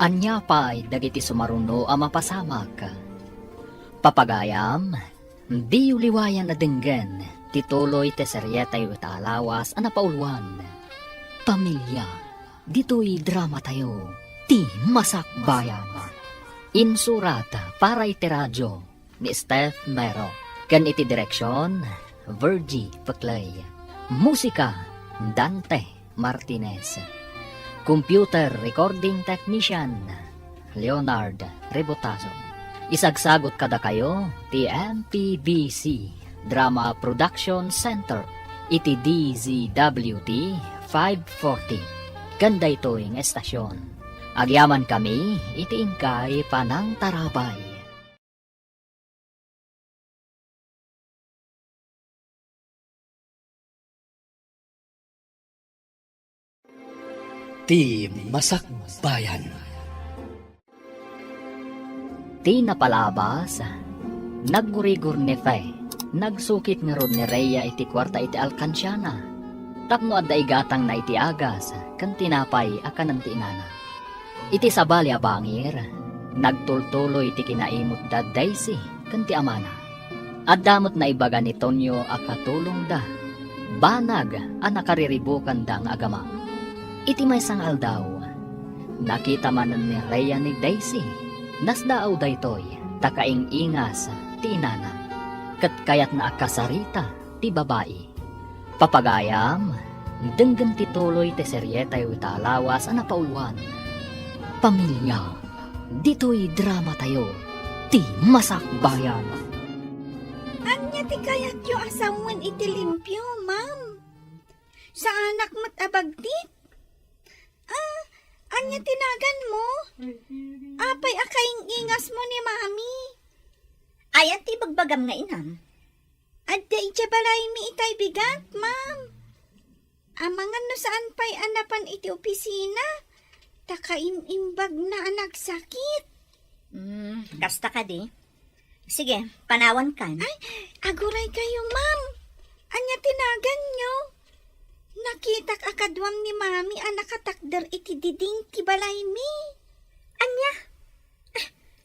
Speaker 2: Anya pa'y dagiti sumaruno a mapasamak. Papagayam, di uliwayan na dinggen, tituloy te seryetay witalawas a napauluan. Pamilya, dito'y drama tayo, ti masakbayan. Insurat para iti radyo ni Steph Mero. Kan iti direksyon, Virgie Paclay. Musika, Dante Martinez. Computer Recording Technician, Leonard Rebotazo. Isagsagot kada kayo, ti MPBC Drama Production Center, iti DZWT 540. Ganda ito'ing estasyon. Agyaman kami, iti ingkay panang tarabay.
Speaker 1: Ti Masakbayan.
Speaker 2: Ti napalabas, naggurigur ni Fe, nagsukit nga rod ni Rhea iti kwarta iti alkansyana. Tapno adda igatang na iti agas, kan tinapay akan ng tinana. Iti sabali abangir, nagtultuloy iti kinaimot da Daisy, kan ti amana. At damot na ibaga ni Tonyo akatulong da. Banag ang nakariribukan da nga agama. Iti may sang aldaw. Nakita man ni Rhea ni Daisy. Nasdaaw daytoy takaing ingas ti inana. Kat kayat na akasarita ti babae. Papagayam, denggan ti tuloy ti seryetay witalawas ang napauluan. Pamilya, dito'y drama tayo, ti masakbayan.
Speaker 3: Anya ti kayat yu asawan iti limpyo, ma'am. Sa anak mat abagtit. Anya tinagan mo? Apay akaing ingas mo ni mami.
Speaker 4: Ayan ti bagbagam nga inam.
Speaker 3: Adda iti balay mi itay bigat, ma'am. Amangan no saan pa'y anapan iti opisina. Takaimimbag na anak sakit.
Speaker 4: Kasta ka di. Sige, panawan kan.
Speaker 3: Ay, aguray kayo, ma'am. Anya tinagan nyo? Nakitak akadwam ni mami ang nakatakder iti diding ti balay mi.
Speaker 4: Anya?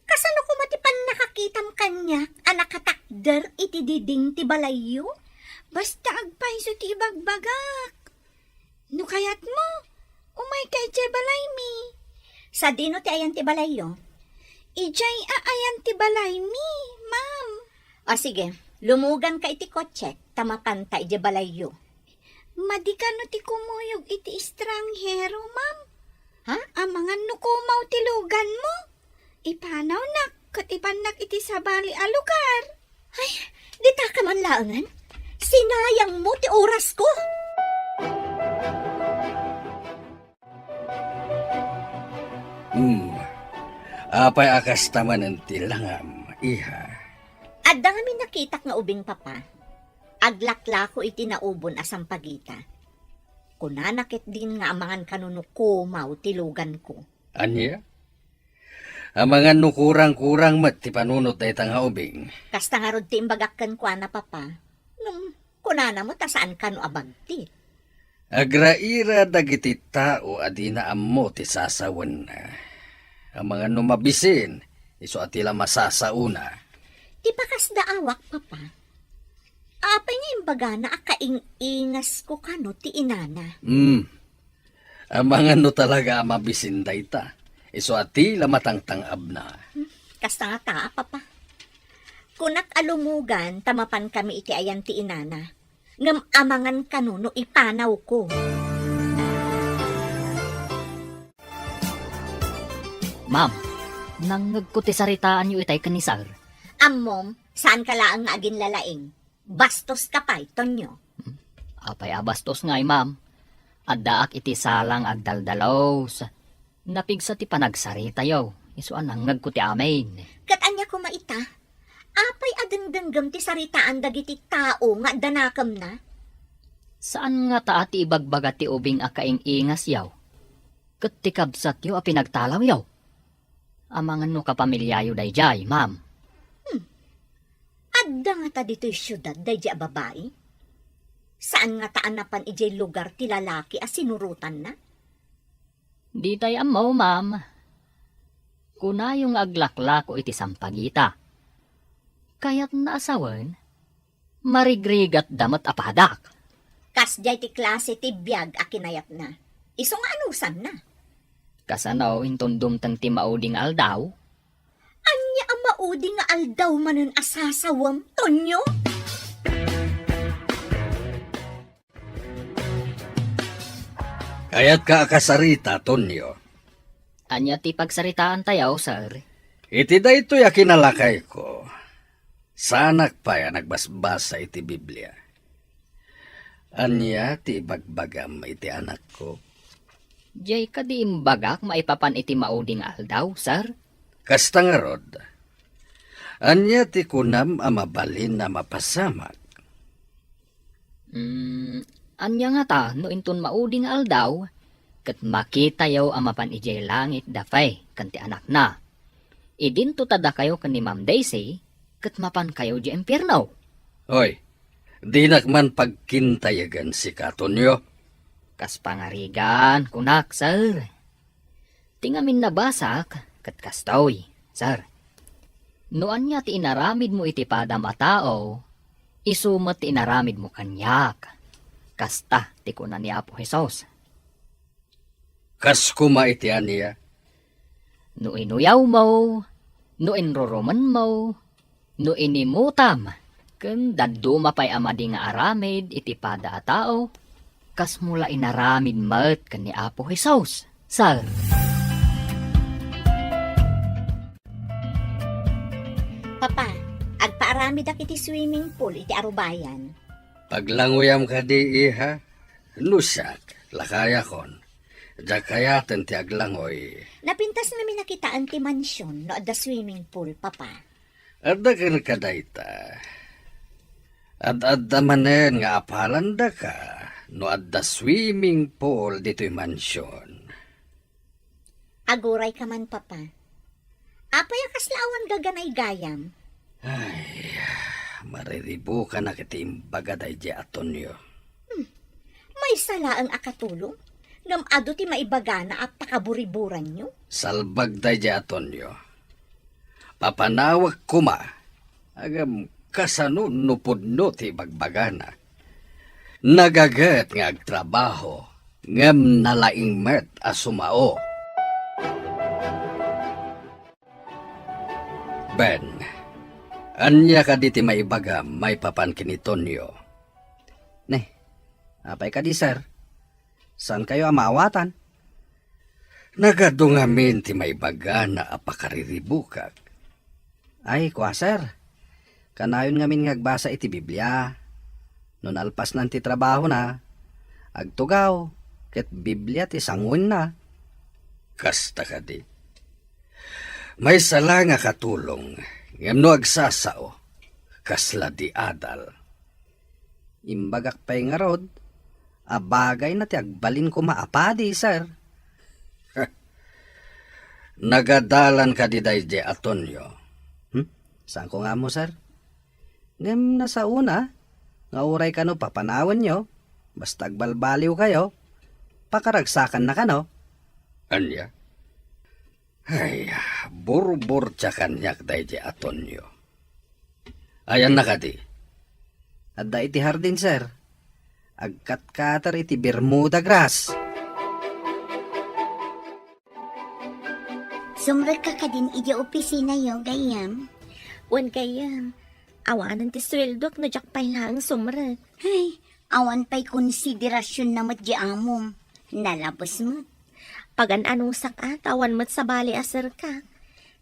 Speaker 4: Kasano ko matipan nakakitam kanya anak katakder iti diding ti balayo?
Speaker 3: Basta agpaiso ti ibagbagak. No kayat mo, umay kay ti balay mi.
Speaker 4: Sa dino ti ayan ti balayo?
Speaker 3: Ijay aayan ti balay mi, ma'am.
Speaker 4: O sige, lumugan ka iti kotse, tamakan ta iti balayo.
Speaker 3: Madikano ti kumuyog iti estranghero, ma'am.
Speaker 4: Ha?
Speaker 3: Amangan no kumaw ti lugan mo. Ipanaw nak, katipanak iti sabali a lugar.
Speaker 4: Ay, di ta ka man laangan. Sinayang mo ti oras ko.
Speaker 1: Apay akas taman ang tilangam, iha.
Speaker 4: At dami nakitak nga ubing papa. Aglakla ko iti naubon asang pagita. Kunanakit din nga amangan kanuno kumaw tilugan ko.
Speaker 1: Anya? Amangan no kurang-kurang mat ti panunot na itang haubing.
Speaker 4: Kasta nga rod ti imbagakkan ko na papa. Nung kunana mo ta saan ka no abagti.
Speaker 1: Agraira dagiti tao adina ammo ti sasawan na. Ang mga numabisin, iso atila masasauna.
Speaker 4: Di pa kas daawak papa. Apay nga imbaga na akaing-ingas ko kano ti inana.
Speaker 1: Ang mga no talaga mabisin dayta. Iso atila matangtangab na.
Speaker 4: Kasta nga ta papa. Kunak alumugan tamapan kami iti ayan ti inana. Ngam amangan kanuno ipanaw ko.
Speaker 2: Ma'am, nangag ko ti saritaan yu itay kanisar.
Speaker 4: Ammom, saan ka laang nga agin lalaing? Bastos ka pa, Tonyo.
Speaker 2: Apay abastos ngay, ma'am. Addaak iti salang agdaldalaw. Napigsa ti panagsarita yaw. Isuan nangag ko ti amin.
Speaker 4: Katanya ko maita. Apay adengdenggam ti saritaan dagiti tao nga danakam na.
Speaker 2: Saan nga taati ibagbaga ti ubing akaing ingas yaw? Kat ti kabsat yaw a pinagtalaw yaw. Amangan no kapamilyayo dayjay, ma'am.
Speaker 4: Adda nga ta dito'y syudad dayjay babae. Saan nga taanapan ijay lugar ti lalaki a sinurutan na?
Speaker 2: Di tay amaw, ma'am. Kuna yung aglakla ko iti sampagita. Kaya't naasawan, marigrigat damat apadak.
Speaker 4: Kasjay ti klase ti biyag a kinayat na. Iso nga anusan na.
Speaker 2: Kasanaw intundum tang ti mauding aldaw.
Speaker 4: Anya ang maudi nga aldaw manen asasawam, Tonyo?
Speaker 1: Kaya't ka akasarita, Tonyo.
Speaker 2: Anya ti pagsaritaan tayaw, sir.
Speaker 1: Iti daytoy a kinalakay ko. Sanak pa ya nagbasbasa iti Biblia. Anya ti bagbagam iti anak ko.
Speaker 2: Jay ka di imbagak maipapan iti mauding aldaw, sir?
Speaker 1: Kasta nga rod. Anya ti kunam a mabalin na mapasamak.
Speaker 2: Anya nga ta, no intun mauding aldaw, kat makita yaw amapan ijay langit dafay, kanti anak na. Idinto tada kayo kan ni Ma'am Daisy, kat mapan kayo di impyerno.
Speaker 1: Hoy, di nakman pagkintayagan si Katonyo.
Speaker 2: Kas pangarigan, kunak, sir. Tingamin nabasak, kat kastoy, sir. Noan niya ti inaramid mo iti padam a tao, isumat ti inaramid mo kanyak. Kasta ti kunan ni Apo Jesus.
Speaker 1: Kas kumaitian niya.
Speaker 2: No inuyaw mo, no inroroman mo, no inimutam, ken daduma pa'y amadi nga aramid iti pada a tao, kas mula inaramid mat ken ni Apo Jesus. Sir,
Speaker 4: Papa, agpaaramid ak iti swimming pool iti arubayan.
Speaker 1: Paglanguyam ka di iha, nusak, lakaya kon. Jakayatan ti aglangoy.
Speaker 4: Napintas namin nakitaan ti mansyon no adda swimming pool, Papa.
Speaker 1: Adda ka dayta. Adda manen nga apalan da ka, no adda swimming pool dito'y mansyon.
Speaker 4: Aguray ka man, Papa. Apay akaslawan gaganay gayam.
Speaker 1: Ay, mariribu ka na kitim bagaday di atonyo.
Speaker 4: May sala ang akatulong. Ngam ado ti maibagana at pakaburiburan nyo.
Speaker 1: Salbag day di atonyo. Papanawag kuma, agam kasanun nupudno ti bagbagana. Nagagat nga agtrabaho, ngam nalaing met asumao. Ben, anya ka diti maibaga may papan kinitonyo. Ne, apay ka di sir? Saan kayo amawatan? Nagadungamin ti maibaga na apakariribukag. Ay, kwa sir, kanayon ngamin ngagbasa iti Biblia. Nun alpas nan ti trabaho na, agtugaw, ket Biblia ti sangun na. Kasta ka di. May sala nga katulong, ngam no agsasao, kasla di adal. Imbagak pa'y nga rod, abagay na ti agbalin ko maapadi, sir. Nagadalan ka di day atonyo. Saan ko nga mo, sir? Ngam nasa una, nga uray ka no papanawan nyo, basta agbalbaliw kayo, pakaragsakan na ka no. Anya? Ay, burbur tsa kanyak day atonyo. Ayan na ka di. Adda iti hardin, sir. Agkat-katar iti Bermuda grass.
Speaker 3: Sumrek ka din iti opisina yo, gayam.
Speaker 5: Wan gayam. Awanan ti sweldo no jak pay lang sumrek.
Speaker 3: Ay, awan pa'y konsiderasyon na mat di amom. Nalabos mo.
Speaker 5: Pagan anong sakat, awan mat sa bali aser ka.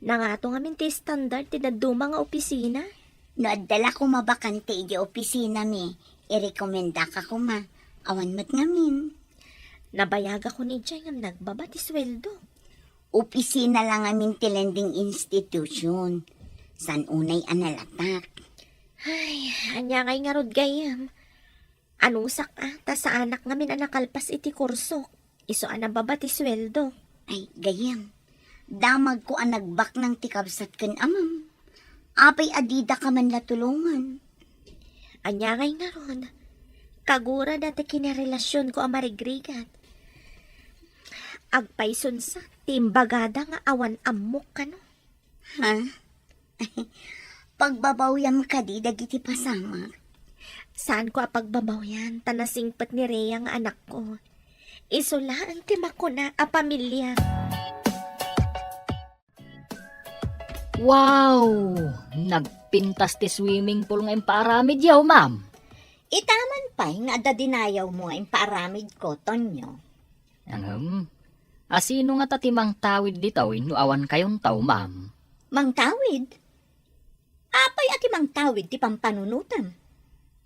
Speaker 5: Nangato ngamin ti standard ti daduma nga opisina.
Speaker 3: No, adala ko mabakante iti opisina mi. I-rekomenda ka ko ma. Awan mat ngamin.
Speaker 5: Nabayaga ko ni Jay nga nagbaba ti sweldo.
Speaker 3: Opisina lang amin ti lending institution. San unay analatak.
Speaker 5: Ay, anya ngay nga rod gayam. Anong sakata sa anak ngamin anakalpas iti kurso. Iso anababa ti sweldo.
Speaker 3: Ay, gayam. Damag ko ang nagbak ng tikabsat kan amam. Apay adida ka man latulungan.
Speaker 5: Anya ngay nga ron. Kagura dati kinarelasyon ko ang marigrigat. Agpayson sa timbagada nga awan amok ka no.
Speaker 3: Ha? Pagbabawyam ka di dagiti pasama.
Speaker 5: Saan ko apagbabaw yan? Tanasingpat ni Rhea nga anak ko. Isulaan tima ko na a pamilya.
Speaker 2: wow! Nagpintas ti swimming pool nga imparamid yaw, ma'am.
Speaker 4: Itaman pa'y nga adda dinayaw mo ang paramid ko, Tonyo.
Speaker 2: Asino nga tatimang tawid ditaw no awan kayong tao, ma'am?
Speaker 4: Mangtawid? Apay ati mangtawid ti pampanunutan.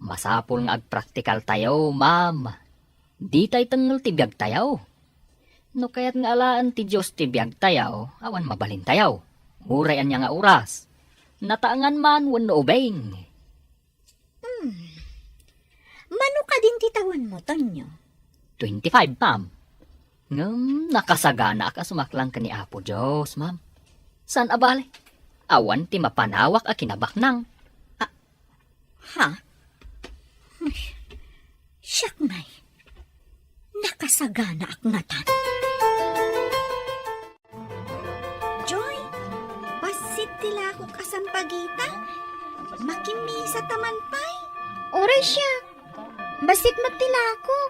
Speaker 2: Masapol nga agpraktikal tayo, ma'am. Di tay tengel ti biyag tayaw. No kayat nga alaan ti Diyos ti biyag tayaw, awan mabalin tayaw. Murayan niya nga oras. Nataangan man wano obeng.
Speaker 4: Mano ka din titawan mo, Tonyo?
Speaker 2: 25, ma'am. Nakasagana ka sumaklang ka ni Apo Diyos, ma'am. San abale? Awan ti mapanawak a kinabaknang.
Speaker 4: Ha? Siyak may. Nakasagana ak ngatan. Joy, basit
Speaker 3: tilakok asang pagita. Makimisa taman pay.
Speaker 5: Oray siya. Basit magtilako.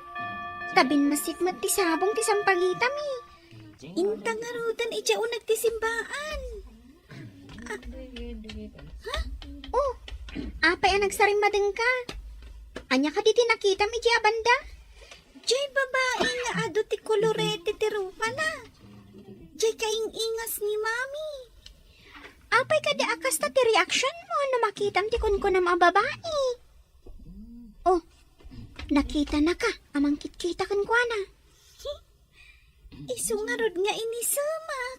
Speaker 5: Tabin masit magtisabong tisampagita mi.
Speaker 3: Intang arudan ija o nagtisimbaan.
Speaker 5: Oh, apay ang nagsaring madeng ka. Anya ka di tinakita mi diya banda?
Speaker 3: Jay babae nga ado ti kolorete ti rupa na. Jay kaing-ingas ni mami.
Speaker 5: Apay ka di akas ta ti reaction mo na makitam ti kun na mga babae. Oh, nakita na ka. Amang kitkita kan kwa na.
Speaker 3: Isungarod nga inisamak.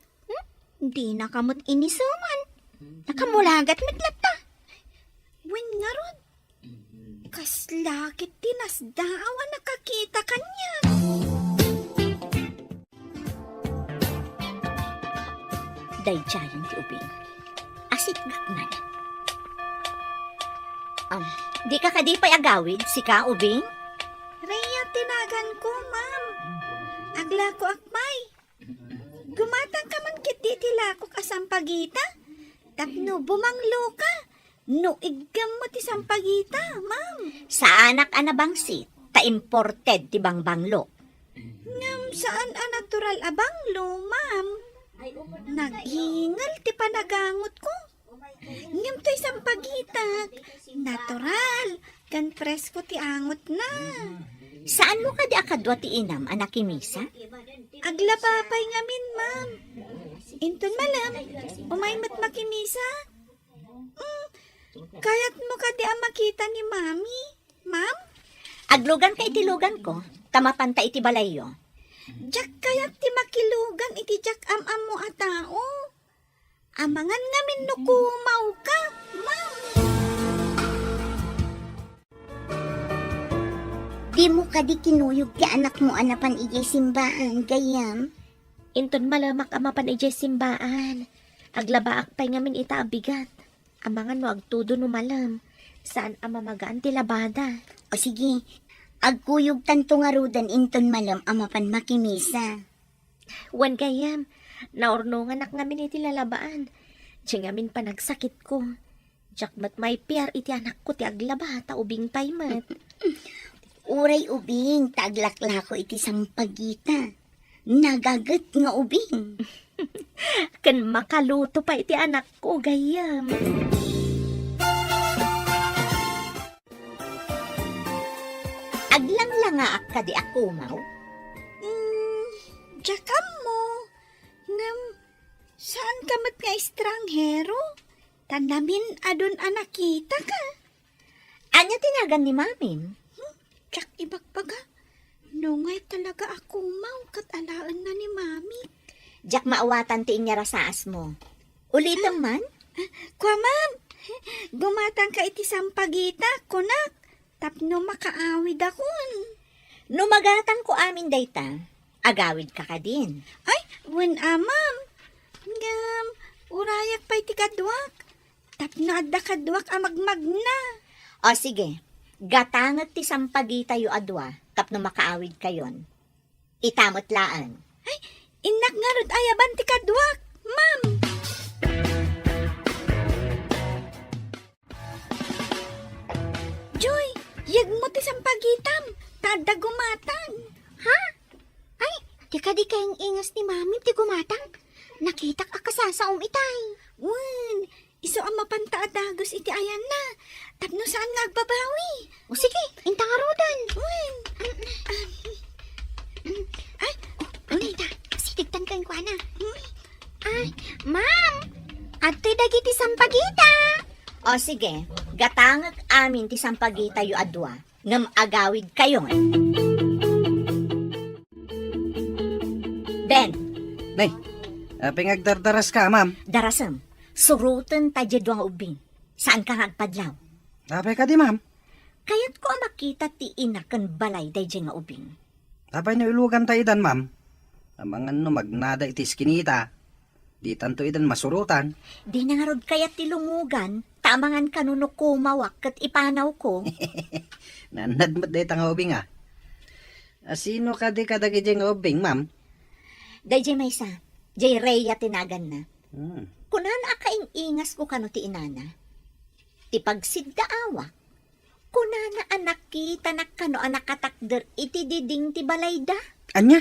Speaker 5: Di nakamot inisuman. Nakamulagat mitlata.
Speaker 3: Wen nga rod. Kaslakit tinasdaawa nakakita kanya.
Speaker 4: Dayjayan ti ubing. Asit gakman. Di ka kadipay agawid, si ka ubing?
Speaker 3: Rhea, tinagan ko, ma'am. Agla ko akmay. Gumatang ka man kit di tilakok asang pagita. Tapno bumanglo ka. No igam mo ti sampagita, ma'am.
Speaker 4: Sa anak anabangsit, ta imported ti bangbanglo.
Speaker 3: Ngam saan a natural abanglo, ma'am? Naghingal ti panagangot ko. Ngam to isang pagita. Natural. Kan presko ti angot na.
Speaker 4: Saan mo ka di akadwa ti inam, anak kimisa?
Speaker 3: Aglapapay ngamin, ma'am. Inton malam, umaymat makimisa. Kayat mo ka di ang makita ni mami, ma'am?
Speaker 4: Aglugan ka itilugan ko, tamapanta iti balayo.
Speaker 3: Jak kayat ti makilugan iti jak am mo a tao. Amangan ngamin no kumaw ka, ma'am.
Speaker 5: Di mo ka di kinuyog ti anak mo anapan ijay simbaan, gayam. Inton malamak amapan ijay simbaan. Aglabaak pa'y ngamin ita abigat. Amangan no agtudo no malam. Saan amamagaan ti labada?
Speaker 6: O sige, agkuyog tanto nga rudan inton malam amapan makimisa.
Speaker 5: Wan gayam, naornongan ak ngamin iti lalabaan. Diyan ngamin panagsakit ko. Jakmat may piar iti anak ko ti aglaba, ta ubing paymat.
Speaker 6: Uray ubing, taglakla ko iti sampagita. Nagagat nga ubing.
Speaker 5: Kan makaluto pa iti anak ko, gayam.
Speaker 4: Aglang-langa ak ka di akumaw?
Speaker 3: Jakam mo. Ngam, saan ka mat nga estranghero? Tanamin adon anakita ka.
Speaker 4: Anya tinagan ni mamin?
Speaker 3: Jak ibagbaga. Nungay talaga ako mau kat alaan na ni mami.
Speaker 4: Jak maawatan ti inya rasaas mo. Ulitan man?
Speaker 3: Kwa ma'am, gumatang ka iti sampagita, kunak. Tapno makaawid akon.
Speaker 4: Numagatang ko amin dayta, agawid ka ka din.
Speaker 3: Ay, wen ma'am. Ngam, urayak pa iti kadwak. Tapno adda kadwak amagmag na.
Speaker 4: O sige, gatangat ti sampagita yu adwa, tapno makaawid kayon. Itamot laan.
Speaker 3: Inak nga rod ayaban ti kadwak, ma'am. Joy, yag mo ti sampagitam. Tada gumatang.
Speaker 5: Di ka di kayong ingas ni mami, ti gumatang. Nakitak akasasaom itay.
Speaker 3: Wen, iso ang mapanta adagos iti ayan na. Tapno saan nga agbabawi.
Speaker 5: O sige, intang arudan.
Speaker 3: Wen. Ay,
Speaker 5: Anita, sitigtan kang kwa na. Ay, ma'am! Ato'y dagiti sampagita!
Speaker 4: O sige, gatangat amin ti sampagita yu adwa, ngam agawid kayon. Ben,
Speaker 1: Nay, pingagdardaras ka, ma'am.
Speaker 4: darasam, surutan tayo duwang ubing. Saan ka nagpadlaw?
Speaker 1: Apay ka di, ma'am.
Speaker 4: Kaya't ko makita ti inakan balay day nga ubing.
Speaker 1: Apay na ilugan tayo idan, ma'am. Amangan no magnada itis kinita. Di tanto idan masurutan.
Speaker 4: Di nangarod kaya't ti lumugan, tamangan kanuno kumawak kat ipanaw ko.
Speaker 1: Nanadmat day tanga ubing, ah. Sino ka di kadagi nga ubing, ma'am?
Speaker 4: Day may sa, Rhea tinagan na.
Speaker 1: Hmm.
Speaker 4: Kunan aka Kaing-ingas ko kano ti inana. Ti pagsiddaawa. Kunana anak kita nakano anak katakder iti diding ti balayda.
Speaker 7: Anya?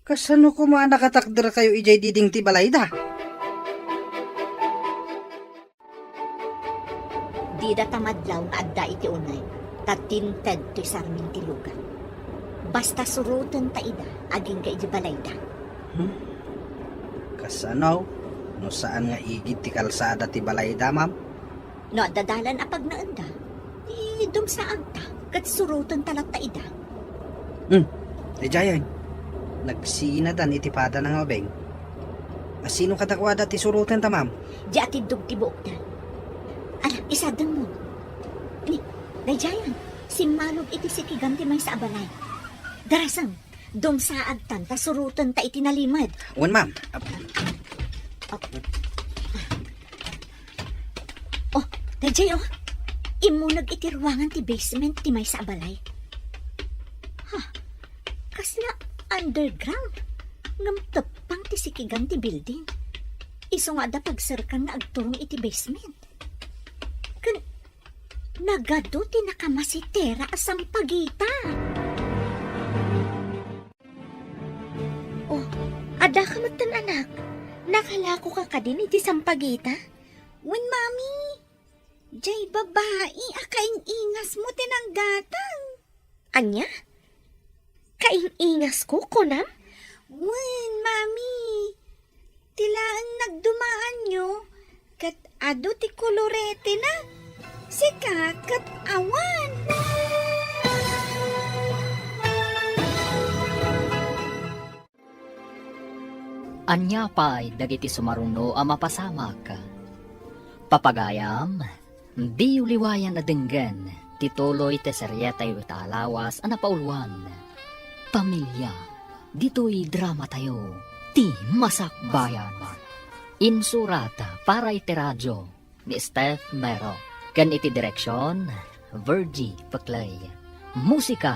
Speaker 7: Kasano ko mga nakatakder kayo ijay diding ti balayda?
Speaker 4: Di da tamadlaw nga adda iti unay. Tatinted ti sarming ti lugar. Basta surutan ta ida aging ka iti balayda.
Speaker 7: Kasano? No saan nga igid ti kalsada ti balayda, ma'am?
Speaker 4: No dadalan apag naanda. Dumsaag ta. Kat surutan talat ta ida.
Speaker 7: Jayan, nagsinadan iti pada ng abeng. Asino kadakwada ti surutan ta, ma'am?
Speaker 4: Di atidog ti buok na. Ala, isadang mo. Ni, Dajayan, simmalog iti sikigan ti may sa abalay. Darasang, dumsaag tan, ta surutan ta iti nalimad.
Speaker 7: Wan, ma'am.
Speaker 4: Oh, Dajay, oh. Imunag iti ruangan ti basement ti may sa abalay. Kasla underground. Ngam tepang ti sikigan ti building. Iso nga da pagsirkan nga agturong iti basement. Kan nagado ti nakamasitera asang pagita.
Speaker 5: Oh, ada ka matan anak. Nakalako ka din iti sampagita?
Speaker 3: Wen, mami. Jay babae, akaing ingas mo tinanggatang.
Speaker 5: Anya? Kaing-ingas ko, kunam?
Speaker 3: Wen, mami. Tilaan nagdumaan nyo. Kat ado ti kolorete na. Sika kat awan.
Speaker 2: Anya pa'y dagiti sumaruno a mapasamak. Papagayam, di uliwayan na denggan, tituloy te seryetay utalawas a napauluan. Pamilya, dito'y drama tayo, ti masakbayan. Insurata para iti radyo ni Steph Mero. Kan iti direksyon, Virgie Paclay. Musika,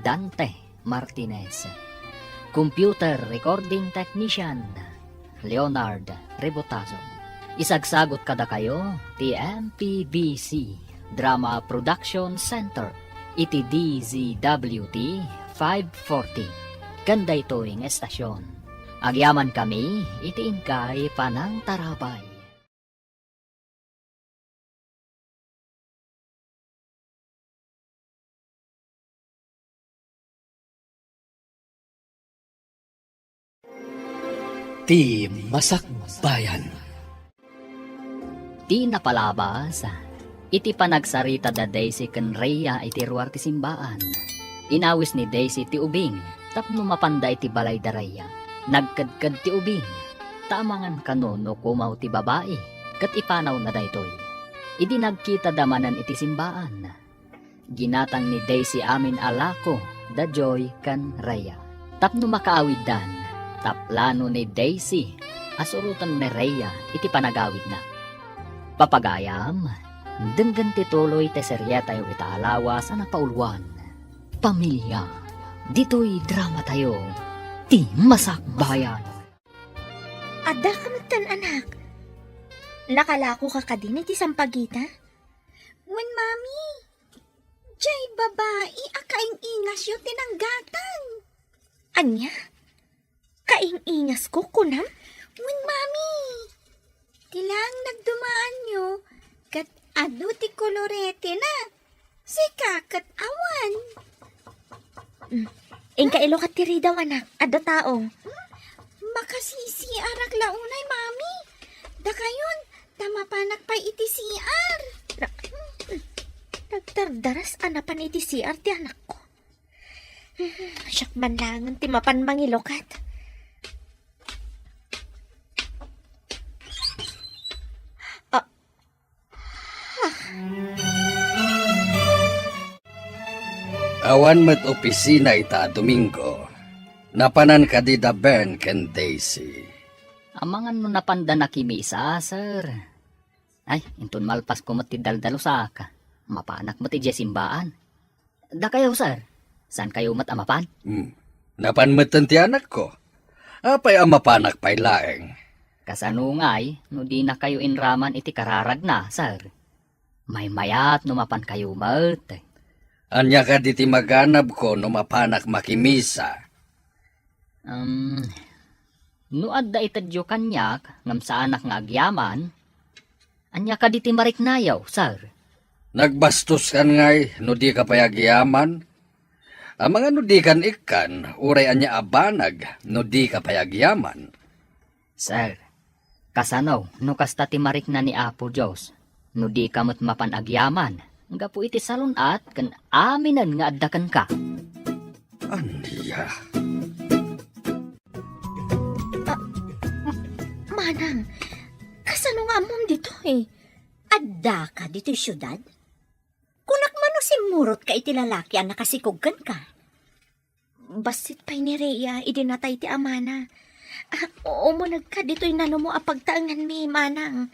Speaker 2: Dante Martinez. Computer recording technician, Leonard Rebotazo. Isagsagot kada kayo, ti MPBC Drama Production Center, iti DZWT 540. Ganda ito'ing estasyon. Agyaman kami, iti ingkay panang tarabay.
Speaker 1: Ti Masakbayan.
Speaker 2: Ti napalabas, iti panagsarita da Daisy ken Rhea iti ruar ti simbaan. Inawis ni Daisy ti ubing, tapno mapanda iti balay da Rhea. Nagkadkad ti ubing, tamangan kanono kumaw ti babae, kat ipanaw na daytoy. Idi nagkita damanan iti simbaan. Ginatang ni Daisy amin alako, da Joy kan Rhea. Tapno makaawid dan, taplano ni Daisy, asurutan ni Rhea iti panagawid na. Papagayam, denggan tituloy te seryeta yung itaalawas na pauluan. Pamilya, dito'y drama tayo, ti masakbayan.
Speaker 5: Ada ka matan anak. Nakalako ka din iti sampagita?
Speaker 3: Wen, mami. Jay babae, akaing ingas yung tinanggatan.
Speaker 5: Anya? Kaing-ingas ko, kunam?
Speaker 3: Wen, mami. Tilang nagdumaan nyo. Kat ado ti kolorete na. Sika kat awan.
Speaker 5: Ingka ilo ka tiri daw anak. Ada tao.
Speaker 3: Makasisi arak launay, mami. Da kayon, tamapanak pa iti CR.
Speaker 5: Nagtardaras anapan iti CR ti anak ko. Siyak manlangan ti mapan mangilokat.
Speaker 1: Awan met opisina ita Domingo. Napanan ka di da Ben ken Daisy.
Speaker 2: Amangan no napanda na kimi isa, sir. Ay, intun malpas ko mati daldalo sa ka. Mapanak mo ti simbaan. Da kayo, sir. Saan kayo mat amapan?
Speaker 1: Napanmetan ti anak ko. Apay amapanak pay laeng.
Speaker 2: Kasanungay, no di na kayo inraman iti kararag na, sir. May mayat numapan kayo mat.
Speaker 1: Anya ka diti maganab ko no mapanak makimisa.
Speaker 2: No adda itadyo kanyak, ngam sa anak nga agyaman, anya ka diti mariknayaw, sir.
Speaker 1: Nagbastos kan ngay no di ka payagyaman. Ang mga no di kan ikan, uray anya abanag no di ka payagyaman.
Speaker 2: Sir, kasanaw, no kasta ti marikna ni Apo Diyos, no di kamot mapanagyaman, nga po iti salunat, kan aminan nga addakan ka.
Speaker 1: Anya?
Speaker 5: Manang, kasano nga mong dito eh?
Speaker 4: Adda ka dito syudad? Kunak man si murot ka iti lalaki ang nakasikugkan ka.
Speaker 5: Basit pa'y ni Rhea, idinatay ti amana. Umunag ka dito'y nano mo apagtaangan mi, manang.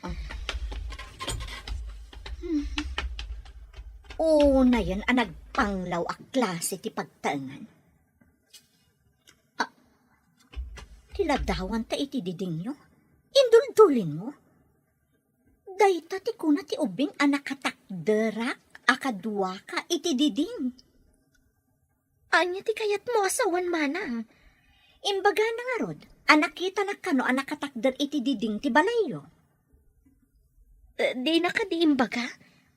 Speaker 4: Oo na yan ang nagpanglaw a klase ti pagtaangan. Tiladawan ta iti diding nyo? Induldulin mo? Dayta ti kuna ti ubing anak katakderak akadwa ka iti diding.
Speaker 5: Anya ti kayat mo asawan, manang.
Speaker 4: Imbaga na nga rod, anak kita na kano anak katakder iti diding ti balayo.
Speaker 5: Di na ka di imbaga?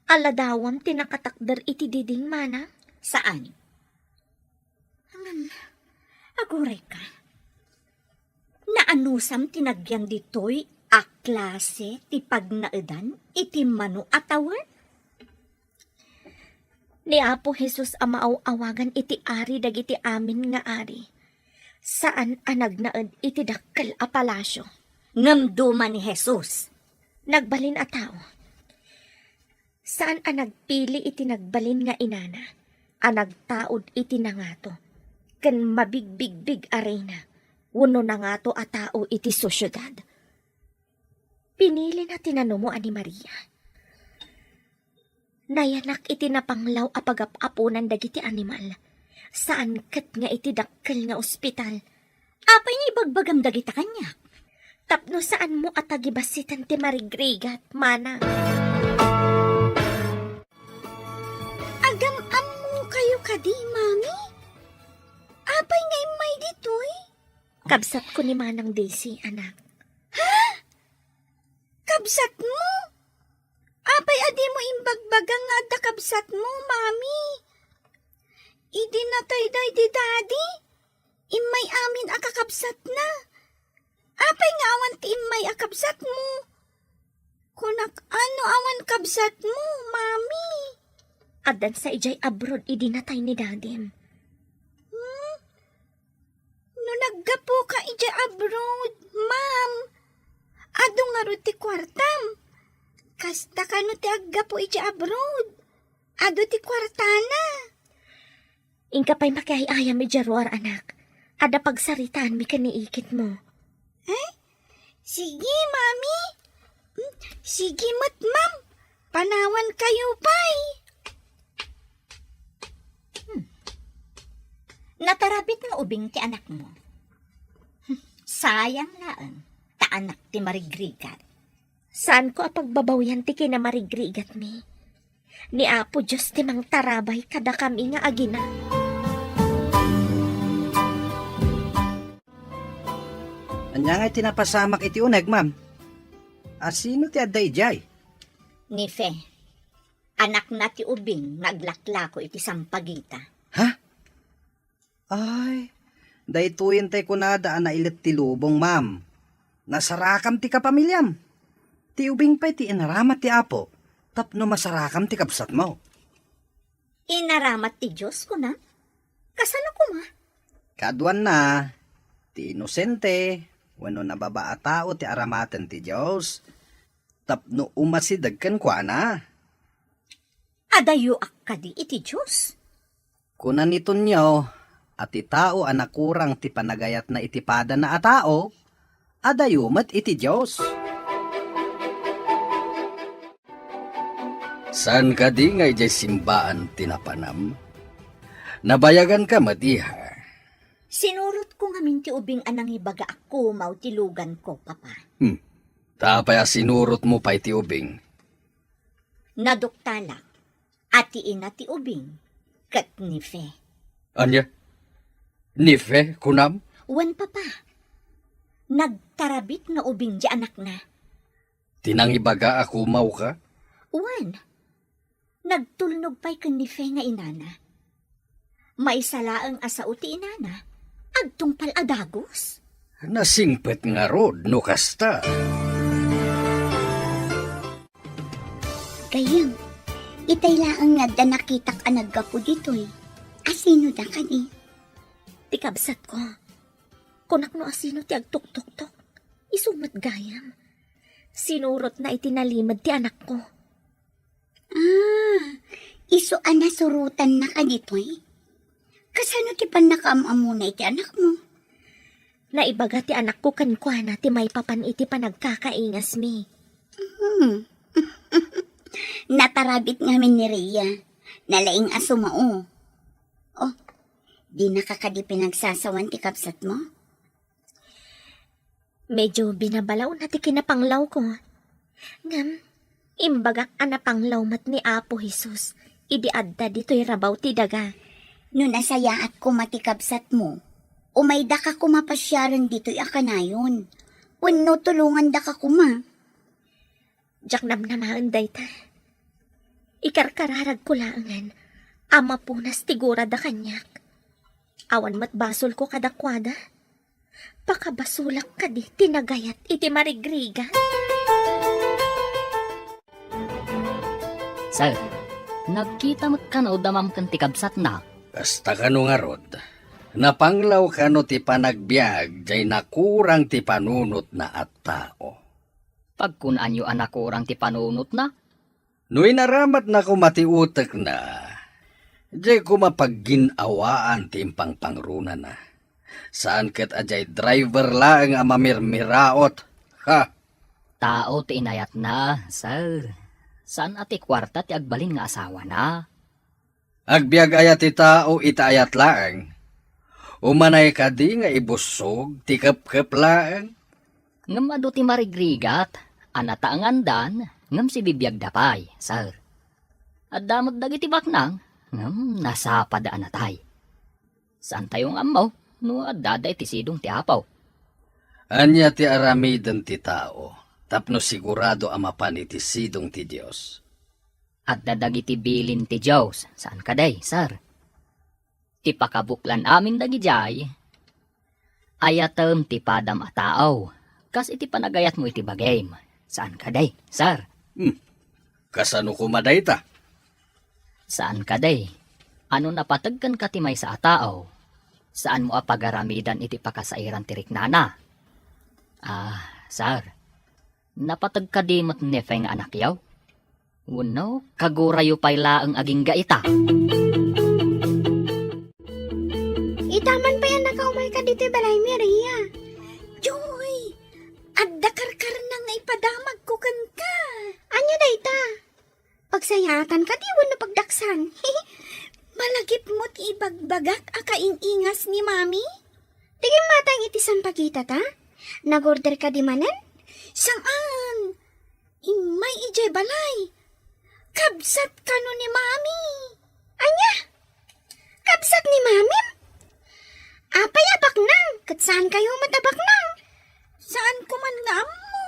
Speaker 5: Aladawam tinakatakder iti diding, manang.
Speaker 4: Saan? Aguray ka. Naanusam tinagyan ditoy a klase ti pagnaedan iti mano atawan?
Speaker 5: Ni Apo Jesus amaaw-awagan iti ari dagiti amin nga ari. Saan anagnaed iti dakkel a palasyo?
Speaker 4: Ngamduman ni Jesus.
Speaker 5: Nagbalin a tao. Saan nagpili iti nagbalin nga inana? Anagtaod iti nangato. Ken mabigbigbig arena. Wano nangato a tao iti sosyudad. Pinili na tinano mo ani Maria. Nayanak iti napanglaw a pagap-apunan dagiti animal. Saan ket nga iti dakkel nga ospital?
Speaker 4: Apay ni bagbagam dagita kanya.
Speaker 5: Tapno saan mo atagibasitan ti marigrigat, mana?
Speaker 3: Agam-am mo kayo kadi, mami? Apay nga imay ditoy?
Speaker 5: Kabsat ko ni Manang Daisy, anak.
Speaker 3: Kabsat mo? Apay adi mo imbagbagang nga adda kabsat mo, mami. Idi na tay day di daddy. Imay amin akakabsat na. Apay nga awan ti imay akabsat mo. Kunak ano awan kabsat mo, mami.
Speaker 5: Adan sa ijay abroad, idinatay ni dadim.
Speaker 3: No naggapo ka ija abroad, ma'am. Ado nga ro ti kwartam. Kasta ka no ti aggapo ija abroad. Ado ti kwartana.
Speaker 5: Ingka pa'y makiayayam mi jaruar, anak. Ada pagsaritaan mi kaniikit mo.
Speaker 3: Sige, mami. Sige, ma'am. Panawan kayo, pay.
Speaker 4: Natarabit nga ubing ti anak mo. Sayang laan, ta anak ti marigrigat.
Speaker 5: Saan ko apagbabawian ti kinamarigrigat mi? Ni Apo Diyos ti mang tarabay kada kami nga agina.
Speaker 7: Anya nga tinapasamak iti uneg, ma'am. Sino ti adda ijay?
Speaker 4: Ni Fe, anak na ti ubing naglaklako iti sampagita.
Speaker 7: Ha? Ay, daytoyen tay kunada na ilit ti lubong, ma'am. Nasarakam ti kapamilyam. Ti ubing pa'y ti inaramat ti Apo. Tapno masarakam ti kapsat mo.
Speaker 4: Inaramat ti Diyos ko na. Kasano ko ma?
Speaker 7: Kaduan na, ti inosente, wano nababaa tao ti aramaten ti Diyos. Tapno umasidag kan kwa na.
Speaker 4: Adayo akkadi iti Diyos.
Speaker 7: Kunan nito nyo, at ti tao anakurang ti panagayat na itipada na a tao, adayumat iti Diyos.
Speaker 1: San ka di nga ijay simbaan tinapanam? Nabayagan ka matiha.
Speaker 4: Sinurot ko nga minti ubing anang ibaga ako mautilugan ko, papa.
Speaker 1: Tapay sinurot mo pa iti ubing.
Speaker 4: Naduktalak, at ina ti ubing, kat ni Fe.
Speaker 1: Anya? Nife, kunam?
Speaker 4: Wan papa. Nagtarabik nga ubing di anak na.
Speaker 1: Tinangibaga ako mau ka?
Speaker 4: Wan. Nagtulnog pa'y kan ni Fe nga inana. Maisalaang asao ti inana. Agtungpal adagos.
Speaker 1: Nasingpet nga rod, no kasta.
Speaker 6: Gayam, itay laang nga da nakitak anag gapo ditoy. Asino da ka di?
Speaker 5: Tikabsat ko. Kunak no asino ti agtuk-tuk-tuk. Isumat gayam. Sinurot na itinalimad ti anak ko.
Speaker 6: Iso anasurutan na ka ditoy? Kasano ti panakaamamuna iti anak mo?
Speaker 5: Naibaga ti anak ko kankwana ti may papan iti panagkakaingas mi.
Speaker 6: Natarabit ngamin ni Rhea. Nalaing asumao. Oh, di nakakadi pinagsasawan ti kapsat mo?
Speaker 5: Medyo binabalaw na ti kinapanglaw ko. Ngam, imbagak anapanglaw mat ni Apo Jesus. Idi adda dito'y rabaw ti daga.
Speaker 6: No nasayaat ko matikabsat mo, umayda ka kumapasyaran dito'y akanayon. Wano tulungan da ka kuma.
Speaker 5: Jak namnamaan dayta. Ikarkararag ko laangan. Ama punas tigura da kanyak. Awan mat basol ko kadakwada. Pakabasulak ka di tinagayat iti marigriga.
Speaker 2: Sir, nagkita mo't kano damam kan tikabsat na.
Speaker 1: Kasta ka no nga rod. Napanglaw ka no ti panagbiag, jay nakurang ti panunot na at tao.
Speaker 2: Pagkunaan yu anak ko orang ti panunot na,
Speaker 1: No'y naramat na ko matiutek na, jay ko mapagginawaan ti impang pangruna na. Saan ket ajay driver lang ang mamirmiraot. Ha!
Speaker 2: tao ti inayat na, sir. Saan ati kwarta ti agbalin nga asawa na?
Speaker 1: Agbiag ayat ti tao itaayat lang. Umanay ka di nga ibusog, ti kep-kep lang.
Speaker 2: Ngam ado ti marigrigat, anata ang andan, ngam si bibiyag dapay, sir. At damot dagiti baknang, ngam nasapad anatay. Saan tayong amaw, no adaday ti sidong ti apaw.
Speaker 1: Anya ti aramiden ti tao, tapno sigurado amapan iti sidong ti Diyos.
Speaker 2: At dadagiti bilin ti Diyos, saan kaday, sir? Ti pakabuklan amin dagijay, ayatem ti padam a taaw, kas iti panagayat mo iti bagay, saan kaday, sir?
Speaker 1: Kasano kumaday ta?
Speaker 2: Saan kaday? Ano napatagkan ka ti may sa ataaw? Saan mo apagaramidan iti pakasairan ti riknana? Sir, napatag ka di mat nefeng anak yaw? Uno, kagurayo pay laang aging gaita.
Speaker 3: Itaman pa yan nakaumay ka dito balay Maria. Joy, adda karkar na nga ipadamag ko kan ka. Anya dayta? Pagsayatan ka diwan na pagdaksan. Malagip mo't ibagbagak akaingas ni mami. Tigim matang itisan pagita ta? Nagorder ka di manan? Saan? Imay ijay balay. Kabsat ka no ni mami. Anya? Kabsat ni mami? Apay abak nang. Kat saan kayo matabak nang? Saan ko man nga mo?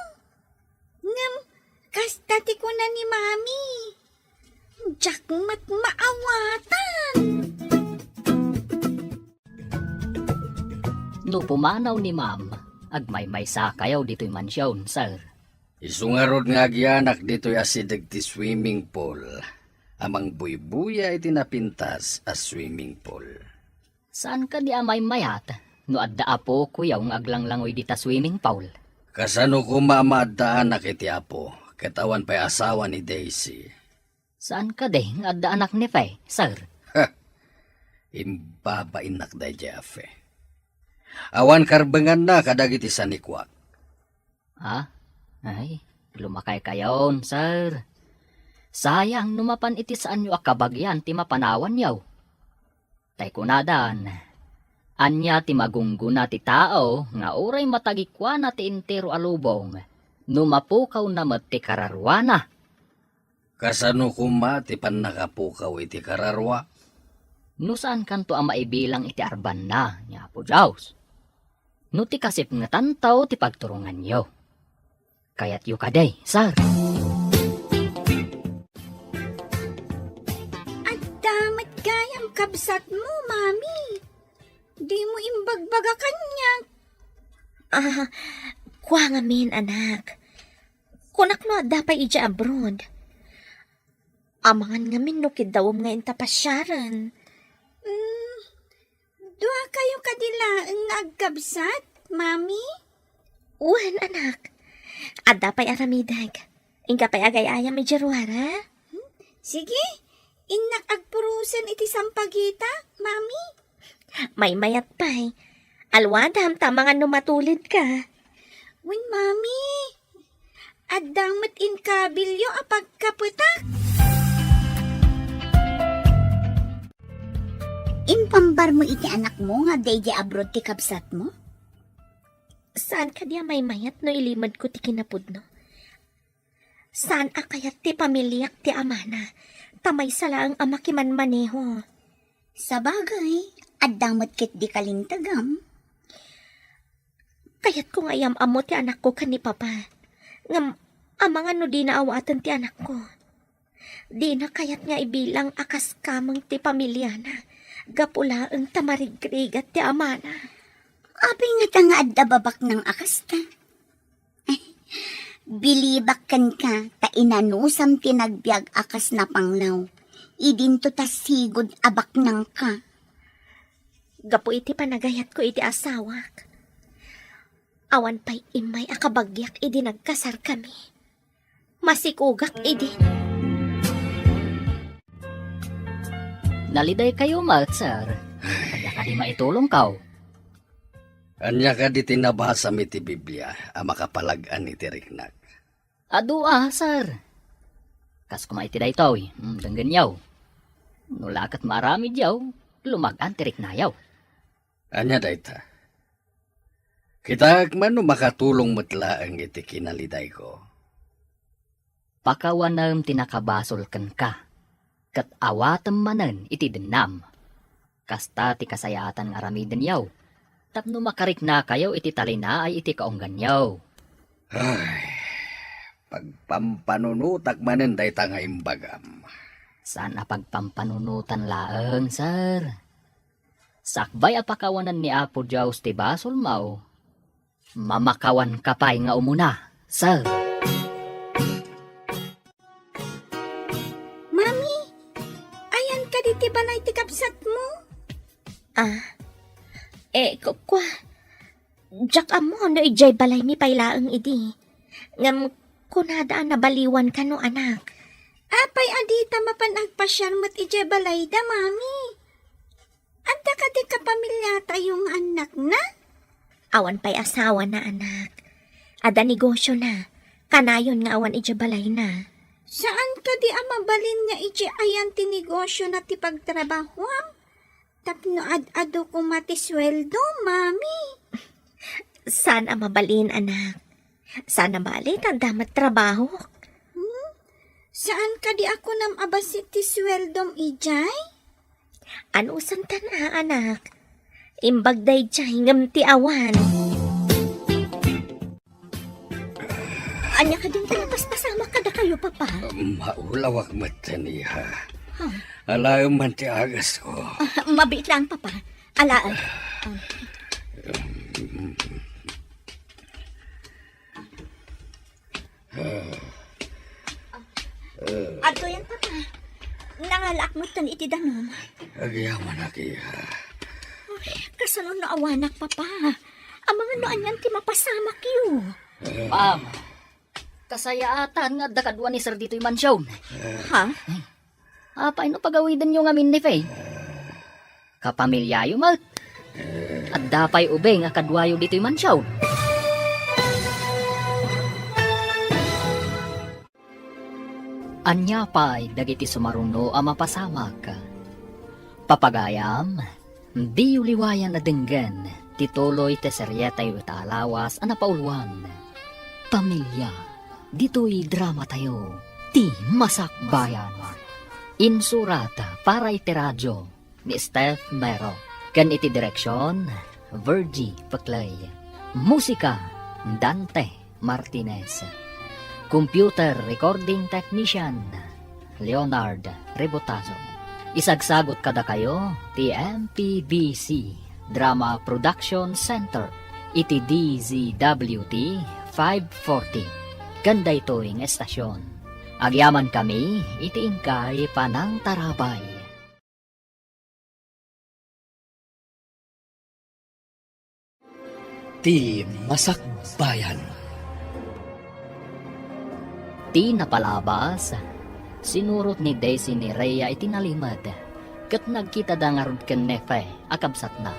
Speaker 3: Ngam, kastati ko na ni mami. Jack mat maawatan.
Speaker 2: No pumanaw ni ma'am, agmay-may sa kayaw dito'y mansyon, sir.
Speaker 1: Isungarod nga gianak dito'y asidag ti swimming pool. Amang buybuya iti napintas as swimming pool.
Speaker 2: Saan ka di amay mayat? No adda apo kuyaw ng aglanglangoy dita swimming pool.
Speaker 1: Kasano ko mamadaan na kiti apo, katawan pa'y asawa ni Daisy.
Speaker 2: Saan ka di ng adda anak ni Faye, sir?
Speaker 1: Imbabainak da Jefe. Awan karbengan na kadagiti sanikwak.
Speaker 2: Ha? Ay, lumakay kayon, sir. Sayang numapan iti saan nyo akabagyan ti mapanawan yaw. Tay kunadan, Anya ti magungguna ti tao nga uray matagikwa na ti entero alubong. Numapukaw na met ti kararwana.
Speaker 1: Kasano kuma ti panakapukaw iti kararwa?
Speaker 2: No saan kanto ang maibilang iti arban na, niya po Jaws. No ti kasip nga tantaw ti pagturungan yo. Kayat yu kaday, sir.
Speaker 3: At damat gayam kabsat mo, mami. Di mo imbagbaga kanya.
Speaker 5: Kwa nga min, anak. Kunak no dapay ija abroad. Amangan nga min no kidawom nga intapasyaran.
Speaker 3: Dua kayo kadila ang agkabsat, mami?
Speaker 5: Uwan, anak. At dapay aramidag. Ingka pa'y agay-ayam ijarwara.
Speaker 3: Sige, inak agpurusan iti sampagita, mami.
Speaker 5: May mayat pa'y. Alwadam, tama nga numatulid ka.
Speaker 3: Wen, mami. At damat in kabilyo apagkaputak.
Speaker 6: Impambar mo iti anak mo nga day abroad ti kabsat mo?
Speaker 5: Saan ka diya may mayat no ilimad ko ti kinapudno? Saan akayat ti pamilyak ti amana? Tamay sala ang ama kiman maneho.
Speaker 6: Sa bagay, at damot kit di kalintagam.
Speaker 5: Kayat ko ngayam amo ti anak ko kan ni papa. Ngam, amang ano di naawatan ti anak ko. Di na kayat nga ibilang akas kamang ti pamilya na. Gapula ang tamarigrigat ti amana.
Speaker 6: Abi nga nga adda babak ng akasta. Bilibak kan ka, ta inanusam tinagbiag akas na panglaw. Idinto ta sigod abak ng ka.
Speaker 5: Gapo iti panagayat ko iti asawak. Awan pa'y imay akabagyak idi nagkasar kami. Masikugak idi.
Speaker 2: Naliday kayo, mat, sir. Kaya ka di maitulong kaw.
Speaker 1: Anya ka di tinabasa mi ti Biblia, a makapalagan iti riknak.
Speaker 2: Sir. Kas kumaiti da ito, danggan yaw. Nulakat marami yaw, lumagan tirik na yaw.
Speaker 1: Anya dayta. Kita man makatulong matla ang iti kinaliday ko.
Speaker 2: Pakawanam tinakabasol kan ka. Kat awatam manan iti denam. Kasta ti kasayatan nga aramiden yaw. Tapno makarik na kayo iti talina ay iti kaunggan yaw.
Speaker 1: Ay, pagpampanunutak manen dayta nga imbagam.
Speaker 2: Sana pagpampanunutan laeng, sir. Sakbay apakawanan ni Apo Jaws ti basol mau. Mamakawan kapay nga umuna, sir.
Speaker 3: Mami, ayan ka diti balay ti kabsat mo.
Speaker 5: Kwa. Jak amo no ijay balay mi pailaeng idi. Ngam kunadaan na baliwan ka no anak.
Speaker 3: Apay adita mapanagpasyar mo't ije balay da, mami. Adda ka di kapamilyata yung anak na?
Speaker 5: Awan pa'y asawa na anak. Ada negosyo na. Kanayon nga awan ije balay na.
Speaker 3: Saan ka di amabalin nga ije ayan ti negosyo na ti pagtrabahuam? Tapno ad-ado ko mati sweldo, mami.
Speaker 5: Saan ang mabalin anak? Saan ang balit ang damat trabaho?
Speaker 3: Saan ka di ako nam abasit ti sweldom ijay?
Speaker 5: Ano santa na anak? Imbagday jay ngam ti awan. Anya ka din talapas pasama kada kayo, papa.
Speaker 1: Maulawak mataniha. Alayom man ti agas ko.
Speaker 4: Mabit lang, papa. Alaan. Ato yan, papa. Nangalak mo tan iti danom.
Speaker 1: Agyaman akiha.
Speaker 4: Kasano na awanak, papa. Ang mga noan yan ti mapasamak yu.
Speaker 2: Ma'am, kasayaatan nga dakadwa ni sir dito'y mansyon.
Speaker 4: Ha?
Speaker 2: Paano pagawidan nyo nga min ni Faye? Kapamilyayo mat. At dapay ubeng akadwayo dito'y mansyon. Anya pa'y dagiti sumaruno ang mapasamak. Papagayam, Di uliwayan na denggan, tituloy te seryetay itaalawas ang napauluan. Pamilya, dito'y drama tayo, ti masakbayan. Insurata para iti radyo ni Steph Mero. Kan iti direksyon, Virgie Paclay. Musika, Dante Martinez. Computer Recording Technician, Leonard Rebotazo. Isagsagot kada kayo, ti MPBC Drama Production Center, iti DZWT 540. Ganda ito'y estasyon. Agyaman kami, iti ingkay panang tarabay.
Speaker 1: Ti Masakbayan.
Speaker 2: Ti napalabas, sinurot ni Daisy ni Rhea itinalimad. Kat nagkita da nga ron ken Nefe, akabsat na.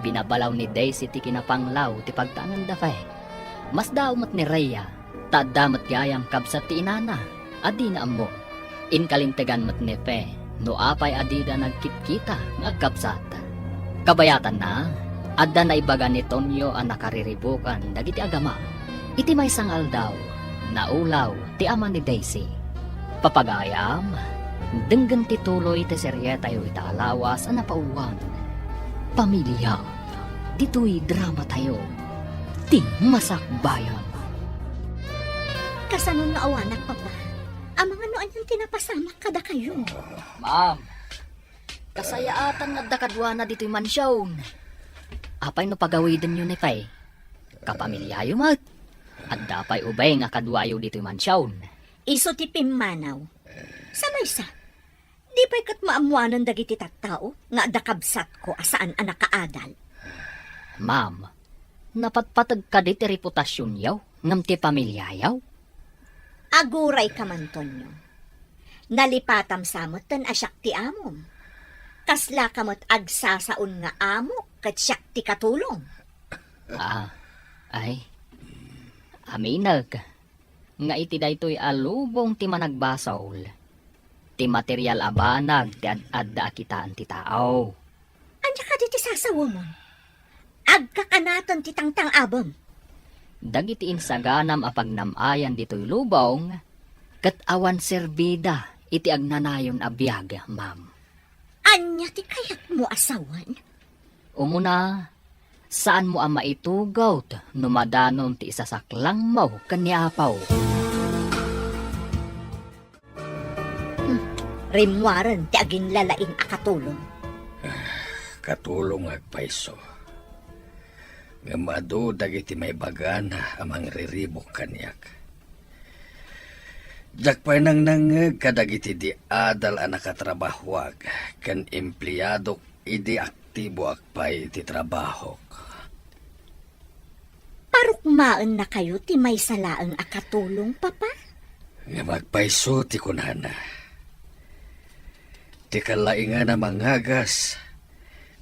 Speaker 2: Binabalaw ni Daisy ti kinapanglaw ti pagtangan da fe. Mas daumat ni Rhea, tadamat gayam kabsat ti inana, adi na ammo. Inkalintegan mat Nefe, no apay adida nagkitkita nga kabsat. Kabayatan na, adda na ibaga ni Tonyo ang nakariribukan dagiti agama. Iti may sangal daw, naulaw ti ama ni Daisy. Papagayam, denggan tituloy ti seryeta yu itaalawas ang napauluan. Pamilya, dito'y drama tayo, ti masakbayan.
Speaker 4: Kasanon nga awanak, Papa. Ang mga noan yung tinapasama kada kayo.
Speaker 2: Ma'am, kasayaatan nga dakadwa na dito'y mansyon. Apay no pagawidin yun ni Pay. Kapamilya yu mat. At dapay ubay nga kadwayo dito'y mansyon.
Speaker 4: Iso ti pimmanaw. Samay sa. Di pa'y kat maamuanan dagiti tattao nga dakabsat ko asaan anak kaadal.
Speaker 2: Ma'am, napatpatag ka diti reputasyon yaw, ngam ti pamilya yaw.
Speaker 4: Aguray ka man, Tonyo. Nalipatam samot tan asyak ti amom. Kasla kamot agsasaon nga amo kat siyak ti katulong.
Speaker 2: Aminag, nga iti daytoy alubong ti managbasaol. Ti material abanag ti adda kitaan ti tao.
Speaker 4: Anya ka di ti sasawa mo? Agkakanaton ti tangtang abom.
Speaker 2: Dagiti insaganam apagnamayan dito'y lubong, kat awan serbida iti agnanayon abiyag, ma'am.
Speaker 4: Anya ti kayat mo asawan?
Speaker 2: Umuna, saan mo ang maitugaw no madanon ti isasaklang mo kanyapaw?
Speaker 4: Rimwaran ti aging lalaing akatulong.
Speaker 1: Katulong agpaiso. Nga madu dagiti may bagana amang riribok kanyak. Jakpay nang nangag kadagiti di adal ang nakatrabahwag kan empleyadok idi aktibo akpay ti trabahok.
Speaker 4: Parukmaan na kayo ti may salaang akatulong, Papa?
Speaker 1: Nga magpaiso ti kunana. Ti kalaingan na mangagas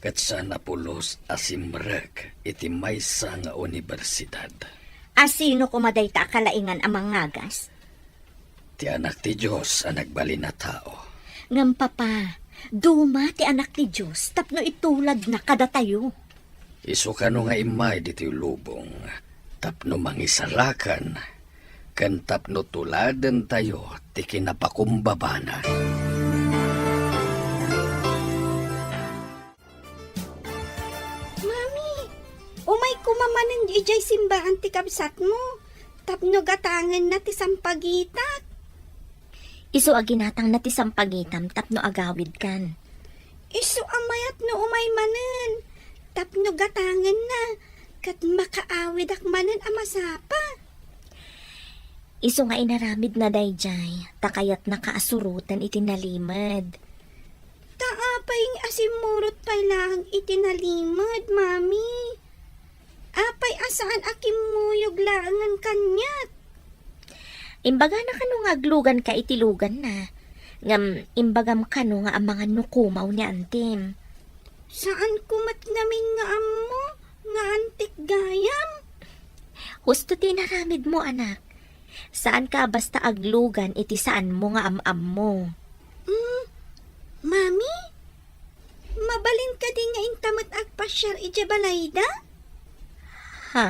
Speaker 1: kat sana pulos asimrek iti maysa nga universidad.
Speaker 4: Asino kumaday ta akalaingan amang ngagas?
Speaker 1: Ti anak ti Diyos ang nagbali na tao.
Speaker 4: Ngam, Papa, duma ti anak ti Diyos tapno itulad na kada tayo.
Speaker 1: Isu kano nga imay diti lubong, tapno mangisalakan, kan tapno tuladen tayo ti kinapakumbabana.
Speaker 3: Mami, umay kumamanan di ijay simbahan ti kabsat mo. Tapno gatangan na ti sampagitat.
Speaker 5: Isu aginatang na ti sampagitam tapno agawid kan.
Speaker 3: Isu amayat no umay manen. Tapno gatangan na. Kat makaawid ak manen amasapa.
Speaker 5: Isu nga inaramid na dayjay, takayat nakaasurutan itinalimad.
Speaker 3: Taapay asimurot pay lang itinalimod, mami. Apay asaan akimuyog laangan kanyat.
Speaker 5: Imbaga na kano nga aglugan ka itilugan na. Ngam imbagam kano nga ang mga nukumaw ni Antim.
Speaker 3: Saan kumat namin nga amo? Nga antik gayam?
Speaker 5: Husto tinaramid mo, anak. Saan ka basta aglugan iti saan mo nga am-am mo?
Speaker 3: Mami? mabalin ka di nga intamot agpasyar iti balayda?
Speaker 5: Ha?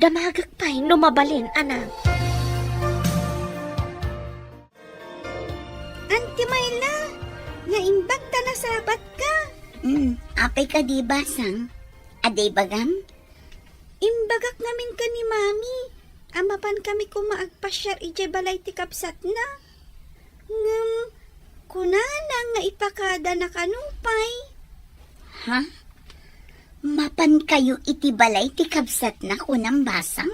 Speaker 5: Damagak pa'y numabalin, anak.
Speaker 3: Auntie Myla, nga imbag ta na sabat ka.
Speaker 6: Apay ka di basang? Aday bagam?
Speaker 3: Imbagak namin ka ni Mami. Amapan kami kumaagpasyar iti balay ti kapsat na. Kunana nga ipakada na kanupay.
Speaker 6: Ha? Mapan kayo iti balay ti kabsat na kunang basang?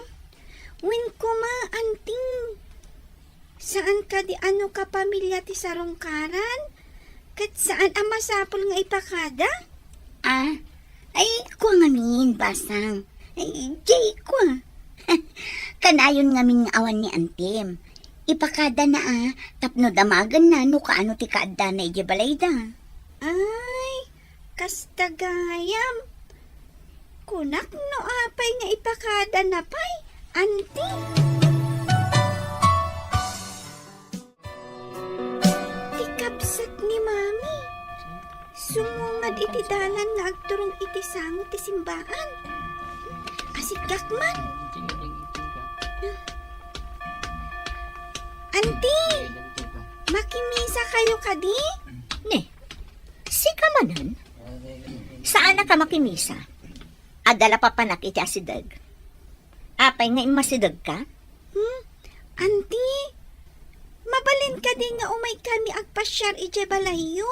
Speaker 3: Win kuma, anting. Saan ka di ano ka pamilya ti sarongkaran? Kat saan ang masapol nga ipakada?
Speaker 6: Ay, kwa ngamin, basang. Ay, jay kwa. Kanayon ngamin nga awan ni Antim. Ipakada na tapno damagan na no kaano ti kaadda na iti balayda.
Speaker 3: Ay, kastagayam. Kunak no apay nga ipakada na pay, anti. Tikabsat ni Mami. Sumungad iti dalan nga agturong iti sango ti simbaan. Asigak man. Anti, makimisa kayo kadi?
Speaker 4: Ne, si kamanan? Saan na ka makimisa? Adala pa panak iti asidag. Apay nga imasidag ka?
Speaker 3: Anti, mabalin ka di nga umay kami agpasyar ije balayo?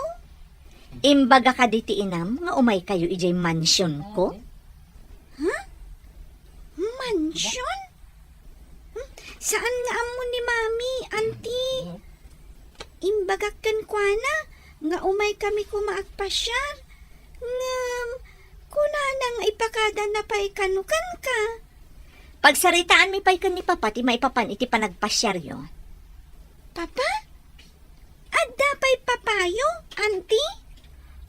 Speaker 4: Imbaga ka diti inam nga umay kayo ijay mansyon ko?
Speaker 3: Mansyon? Saan nga amo ni Mami, Anti? Imbagakan kwa na, nga umay kami kumaagpasyar. Ngam, kunana nga ipakada na pa'y kanukan ka.
Speaker 4: Pagsaritaan mi pa'y kan ni papa ti maipapan iti panagpasyaryo.
Speaker 3: Papa? Adda pa'y papayo, Anti?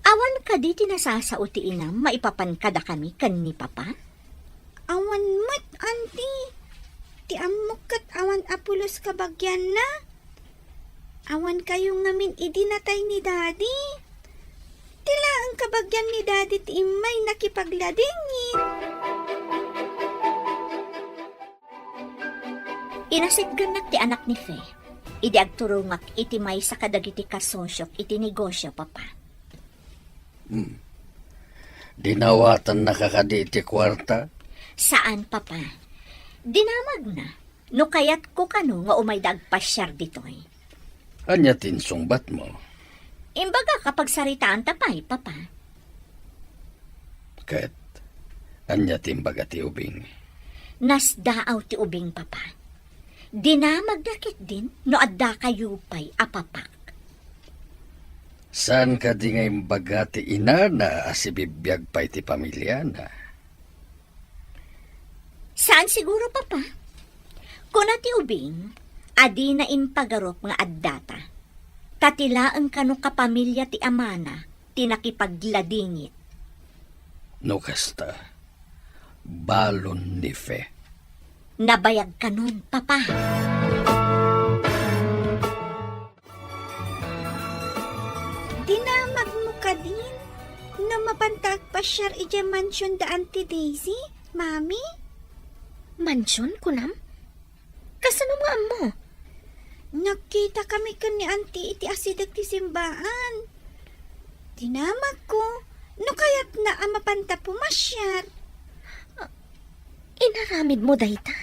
Speaker 4: Awan ka di tinasasao ti inam maipapan kada kami kan ni papa?
Speaker 3: Awan mat, Anti. Ti amok kat awan apulos kabagyan na. Awan kayo ngamin idinatay ni Daddy. Tila ang kabagyan ni Daddy ti imay nakipagladingit.
Speaker 4: Inasigganak ti anak ni Fe. Idi agturungak iti may sa kadagiti kasosyok iti negosyo, papa.
Speaker 1: Dinawatan nakakadi iti kwarta.
Speaker 4: Saan, papa? Dinamag na. No kayat ko kano nga umay dagpasyar ditoy.
Speaker 1: Anya tinsungbat mo.
Speaker 4: Imbaga kapag saritaan tapay, papa.
Speaker 1: Ket, anya timbaga ti ubing.
Speaker 4: Nasdaaw ti ubing, papa. Dinamag dakit din no adda kayo pa'y apapak.
Speaker 1: Saan ka di nga imbaga ti inana asibibiyag pa iti pamilya na?
Speaker 4: Saan siguro, papa? Kuna ti ubing, adi na impagarop nga addata. Tatilaan kano kapamilya ti amana, tinakipagladingit.
Speaker 1: No kasta, balon ni Fe.
Speaker 4: Nabayag kanon, papa.
Speaker 3: Dinamag mo ka din na mapantag pasyar ije mansyon da Auntie Daisy, Mami?
Speaker 5: Mansyon, kunam? Kasano nga mo?
Speaker 3: Nakita kami kan ni Auntie iti asidag ti simbaan. Dinamag ko, no kayat na amapanta pumasyar.
Speaker 5: Inaramid mo, dayta.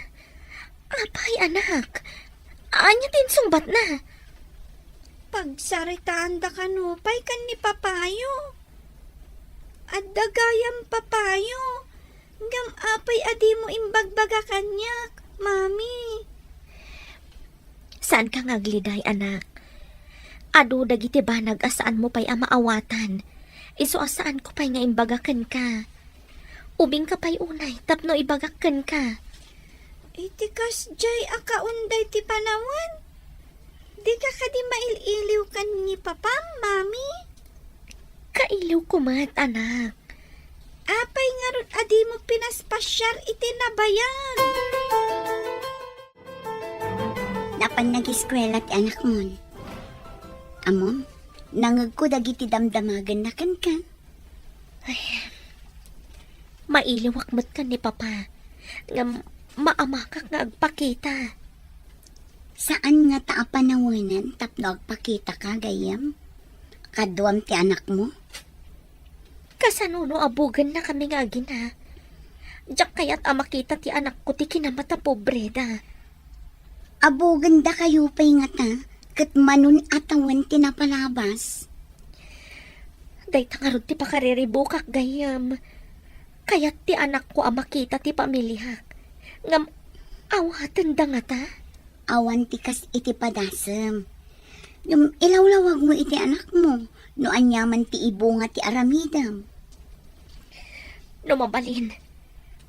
Speaker 5: Apay, anak. Anya din sungbat na.
Speaker 3: Pagsaritaan da kanupay kan ni papayo. At dagayam papayo. Ngam apay adi mo imbagbaga kanyak, Mami.
Speaker 5: Saan ka ngagliday, anak? Adu dagiti banag asaan mo pa'y amaawatan. Iso asaan ko pa'y nga imbagakan ka. Ubing ka pa'y unay, tapno ibagakan ka.
Speaker 3: Itikas jay akaunday ti panawan. Di ka di maililiw kan ni Papa, Mami?
Speaker 5: Kailiw kumat, anak.
Speaker 3: Apay nga ron adi mo pinaspasyar iti nabayan.
Speaker 6: Napan nag-eskwela ti anak mo. Amom, Nangag ko dagiti damdamagan na kan ka.
Speaker 5: Mailiwak mo't ka ni Papa. Nga maamakak nga agpakita.
Speaker 6: Saan nga taapanawanan tapno agpakita ka gayam? Kaduam ti anak mo?
Speaker 5: Kasanuno abugan na kami nga gina. Diyak kaya't amakita ti anak ko ti kinamata pobreda.
Speaker 6: Abo ganda kayo pa'y nga ta, kat manun atawan tinapalabas.
Speaker 5: Day tangarod ti pakariribukak gayam. Kaya't ti anak ko amakita ti pamilyak. Ngam awatan da nga ta.
Speaker 6: Awan ti kas iti padasem. Yung ilawlawag mo iti anak mo, no anyaman ti ibo nga ti aramidam.
Speaker 5: Numabalin.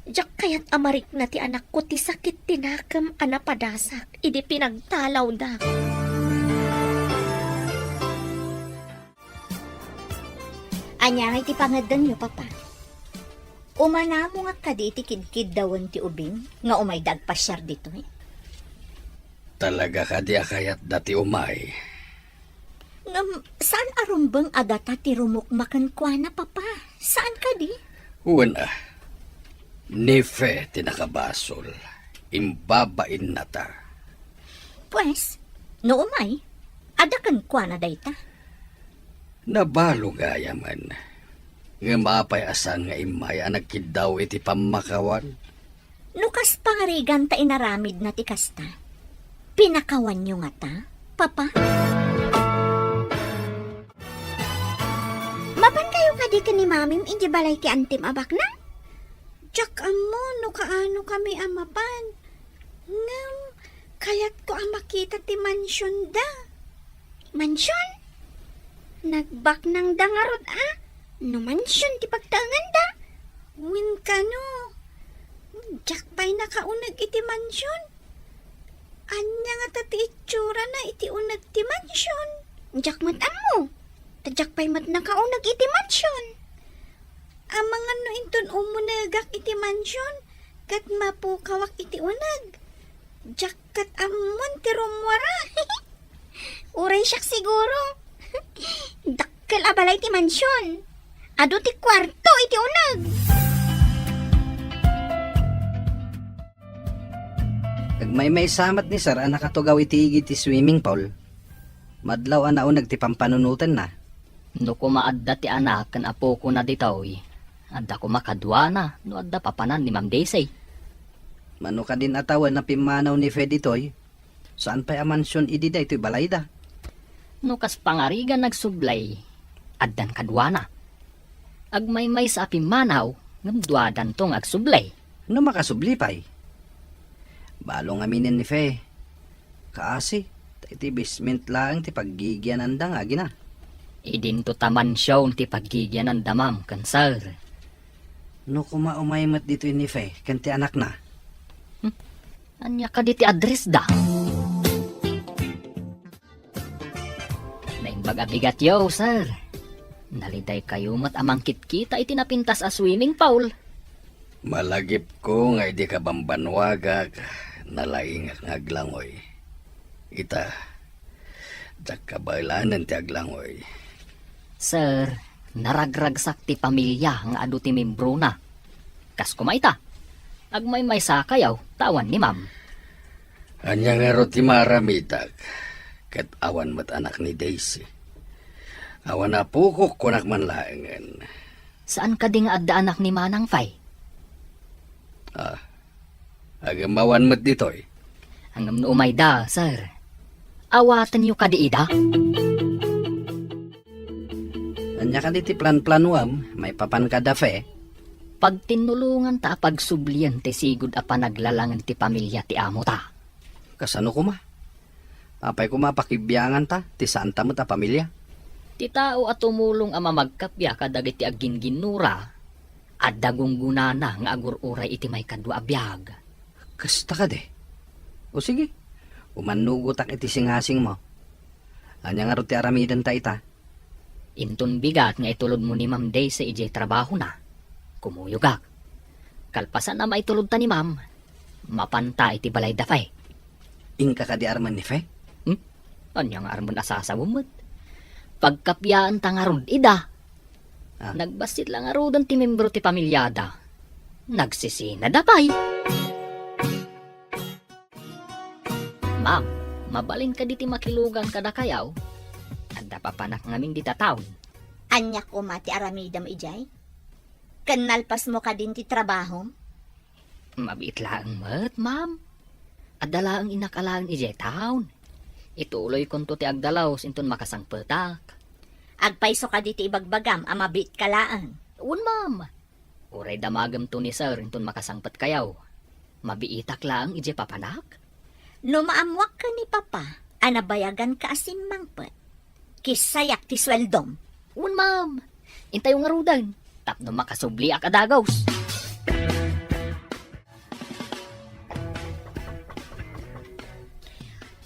Speaker 5: Diyak kaya't amarik na ti anak ko ti sakit tinakam anapadasak. Idi pinagtalaw da.
Speaker 4: Anya ti pangadan nyo, Papa. Umana mo nga kadi ti kidkid dawan ti ubing, nga umay dagpasyar dito eh.
Speaker 1: Talaga ka di akayat dati umay.
Speaker 4: Ngam, saan arumbang adata ti rumukmakan kwa na, Papa? Saan kadi?
Speaker 1: Una, nife tinakabasol. Imbabain na ta.
Speaker 4: Pues, no umay, adakan kwa na dayta.
Speaker 1: Nabalo gaya man. Nga mapay asan nga imay ang nagkidaw iti pamakawan.
Speaker 4: Nukas pangarigan ta inaramid na ti kasta. Pinakawan nyo nga ta, Papa?
Speaker 3: Mapan kayo kadi ka ni mamim, indi balay ti antim abak na? Tsak amo, no kaano kami amapan. Ngam, kayat ko ang makita ti mansyon da. Mansyon? Nagbak ng dangarod No mansyon ti pagtangan da. Win ka no. Tsak pa'y nakaunag iti mansyon. Anya nga tati itsura na iti unag ti mansyon. Tsak mat amo. Tadyak pa'y mat nakaunag iti mansyon. Amang ano inton umunagak iti mansyon, kat mapukawak iti unag. Jakat amon ti rumwara. Uray siyak siguro. Dakkel abalay ti mansyon. Ado ti kwarto iti unag.
Speaker 7: Agmay samat ni sir ang nakatugaw iti igi ti swimming pool. Madlaw ang naunag ti pampanunutan na.
Speaker 2: No kumaadda ti anak kan apo ko na ditoy. Adda ko makadwa na no adda papanan ni Ma'am Daisy.
Speaker 7: Mano ka din atawan na pimanaw ni Fed itoy. Saan pa amansyon idida ito'y balayda?
Speaker 2: No kas pangarigan nagsublay. Addan kadwa na. Agmay sa apimanaw ngam duadan tong agsublay.
Speaker 7: No makasublipay. Balong aminin ni Fe. Kaasi, iti basement lang ti paggigyan andang agi na.
Speaker 2: Idin to taman siya ti paggigyan ng damam kan sir.
Speaker 7: No kumaumaymat dito ni Fe, kanti anak na.
Speaker 2: Anya ka di ti address da. Naimbag abigat yo, sir. Naliday kayo mat amangkit kita iti napintas a swimming pool.
Speaker 1: Malagip ko nga di ka bambanwagag, nalaing nga aglangoy. Ita, jak kabailanan ti aglangoy.
Speaker 2: Sir, naragragsak ti pamilya nga adu ti membro na. Kas kumaita. Agmay sakayaw, tawan ni Ma'am.
Speaker 1: Anya nga ro ti maramitak, kat awan mat anak ni Daisy. Awan na pukok kunak man laengan.
Speaker 2: Saan ka di nga adda anak ni Manang Fay?
Speaker 1: Agamawan mat ditoy.
Speaker 2: Hangam no umay da, sir. Awatan yu kadiida.
Speaker 7: Anya ka ti plan-planuam, may papan ka da Fe.
Speaker 2: Pag tinulungan ta pagsublian ti sigud a panaglalangan ti pamilya ti amo ta.
Speaker 7: Kasano kuma? Apay kuma pakibyangan ta, ti saan ta mo ta pamilya?
Speaker 2: Ti tao at tumulong a mamagkapya kadagiti agginginura at dagunggunana nga agururay iti may kadwa abiyag.
Speaker 7: Kasta ka de. O sige, umanugutak iti singhasing mo. Anya nga ro ti aramidan ta ita.
Speaker 2: Inton bigat nga itulod mo ni Ma'am Day sa ijay trabaho na. Kumuyugak. Kalpasan na maitulod ta ni Ma'am. Mapanta iti balay dafay.
Speaker 7: Ingka ka di arman ni Fe?
Speaker 2: Anya nga armon asasawumot. Pagkapyaan ta nga rod, ida.
Speaker 1: Ah.
Speaker 2: Nagbasit lang nga rodon ti membro ti pamilyada. Nagsisina dapay. Ma'am, mabalin ka di ti makilugan kada kayaw. Anda papanak ngamin di tataon.
Speaker 4: Anya ko mati aramidam ijay? Kanalpas mo ka din ti trabaho?
Speaker 2: Mabit lang mat, ma'am. Adala ang inakalaan ijay taon. Ituloy kon to ti agdalaw sinton makasangpetak.
Speaker 4: Agpaiso ka diti ibagbagam, amabit kalaan.
Speaker 2: Un, ma'am. Uray damagam to ni sir inton makasangpet kayaw. Mabiitak lang ijay papanak.
Speaker 4: No maamwak ka ni papa, anabayagan ka asimmangpet. Kisayak ti sweldom.
Speaker 2: Un, ma'am. Intay yung arudan. Tapno makasubli ak adagaws.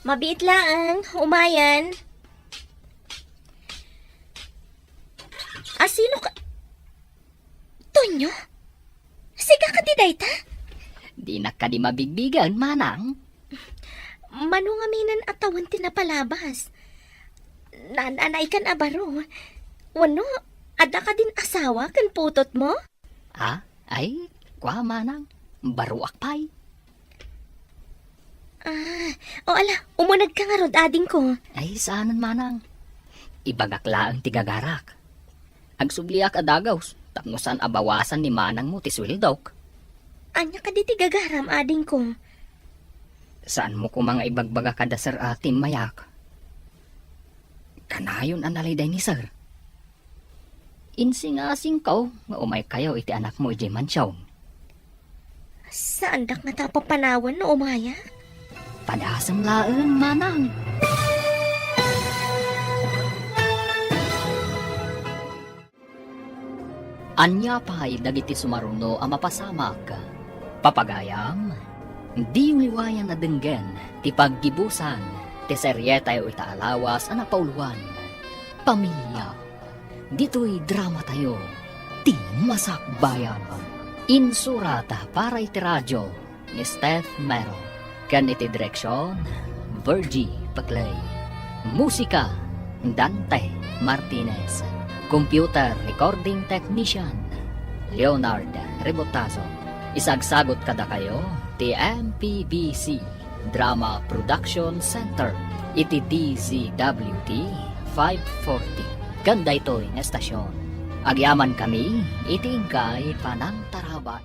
Speaker 5: Mabiit lang, umayan. Sino ka? Tonyo? Siga ka di dayta?
Speaker 2: Di na ka di mabigbigan, manang.
Speaker 5: Manungaminan atawan tinapalabas. Nananay kan abaro. Wano, ada ka din asawa kan putot mo?
Speaker 2: Ha? Ay, kwa manang. Baruak pay.
Speaker 5: O ala, umunag ka nga rod ading ko.
Speaker 2: Ay, saanan manang. Ibagakla ang tigagarak. Agsubliak adagaws. Tapno saan abawasan ni manang mo ti swildok.
Speaker 5: Anya ka di tigagaram ading ko.
Speaker 2: Saan mo ko mga ibagbaga kada sir atim mayak? Kanayon ang naliday ni sir. Insing-asing ka, nga umay kayo iti anak mo iti mansyaw.
Speaker 5: Saan dak nga tapapanawan no umaya?
Speaker 2: Padasam laeng manang. Anya pa'y dagiti sumaruno ang mapasamak. Papagayam, di liwayan na denggen, ti paggibusan, ti seryetay o itaalawas ang napauluan. Pamilya, dito'y drama tayo, ti masakbayan. Insurata para iti radyo, ni Steph Mero. Kan iti direksyon, Virgie Paclay. Musika, Dante Martinez. Computer Recording Technician, Leonard Rebotazo. Isagsagot kada kayo, ti MPBC Drama Production Center, iti DZWT 540. Ganda ito'y estasyon. Agyaman kami, iti ingkay panang taraban.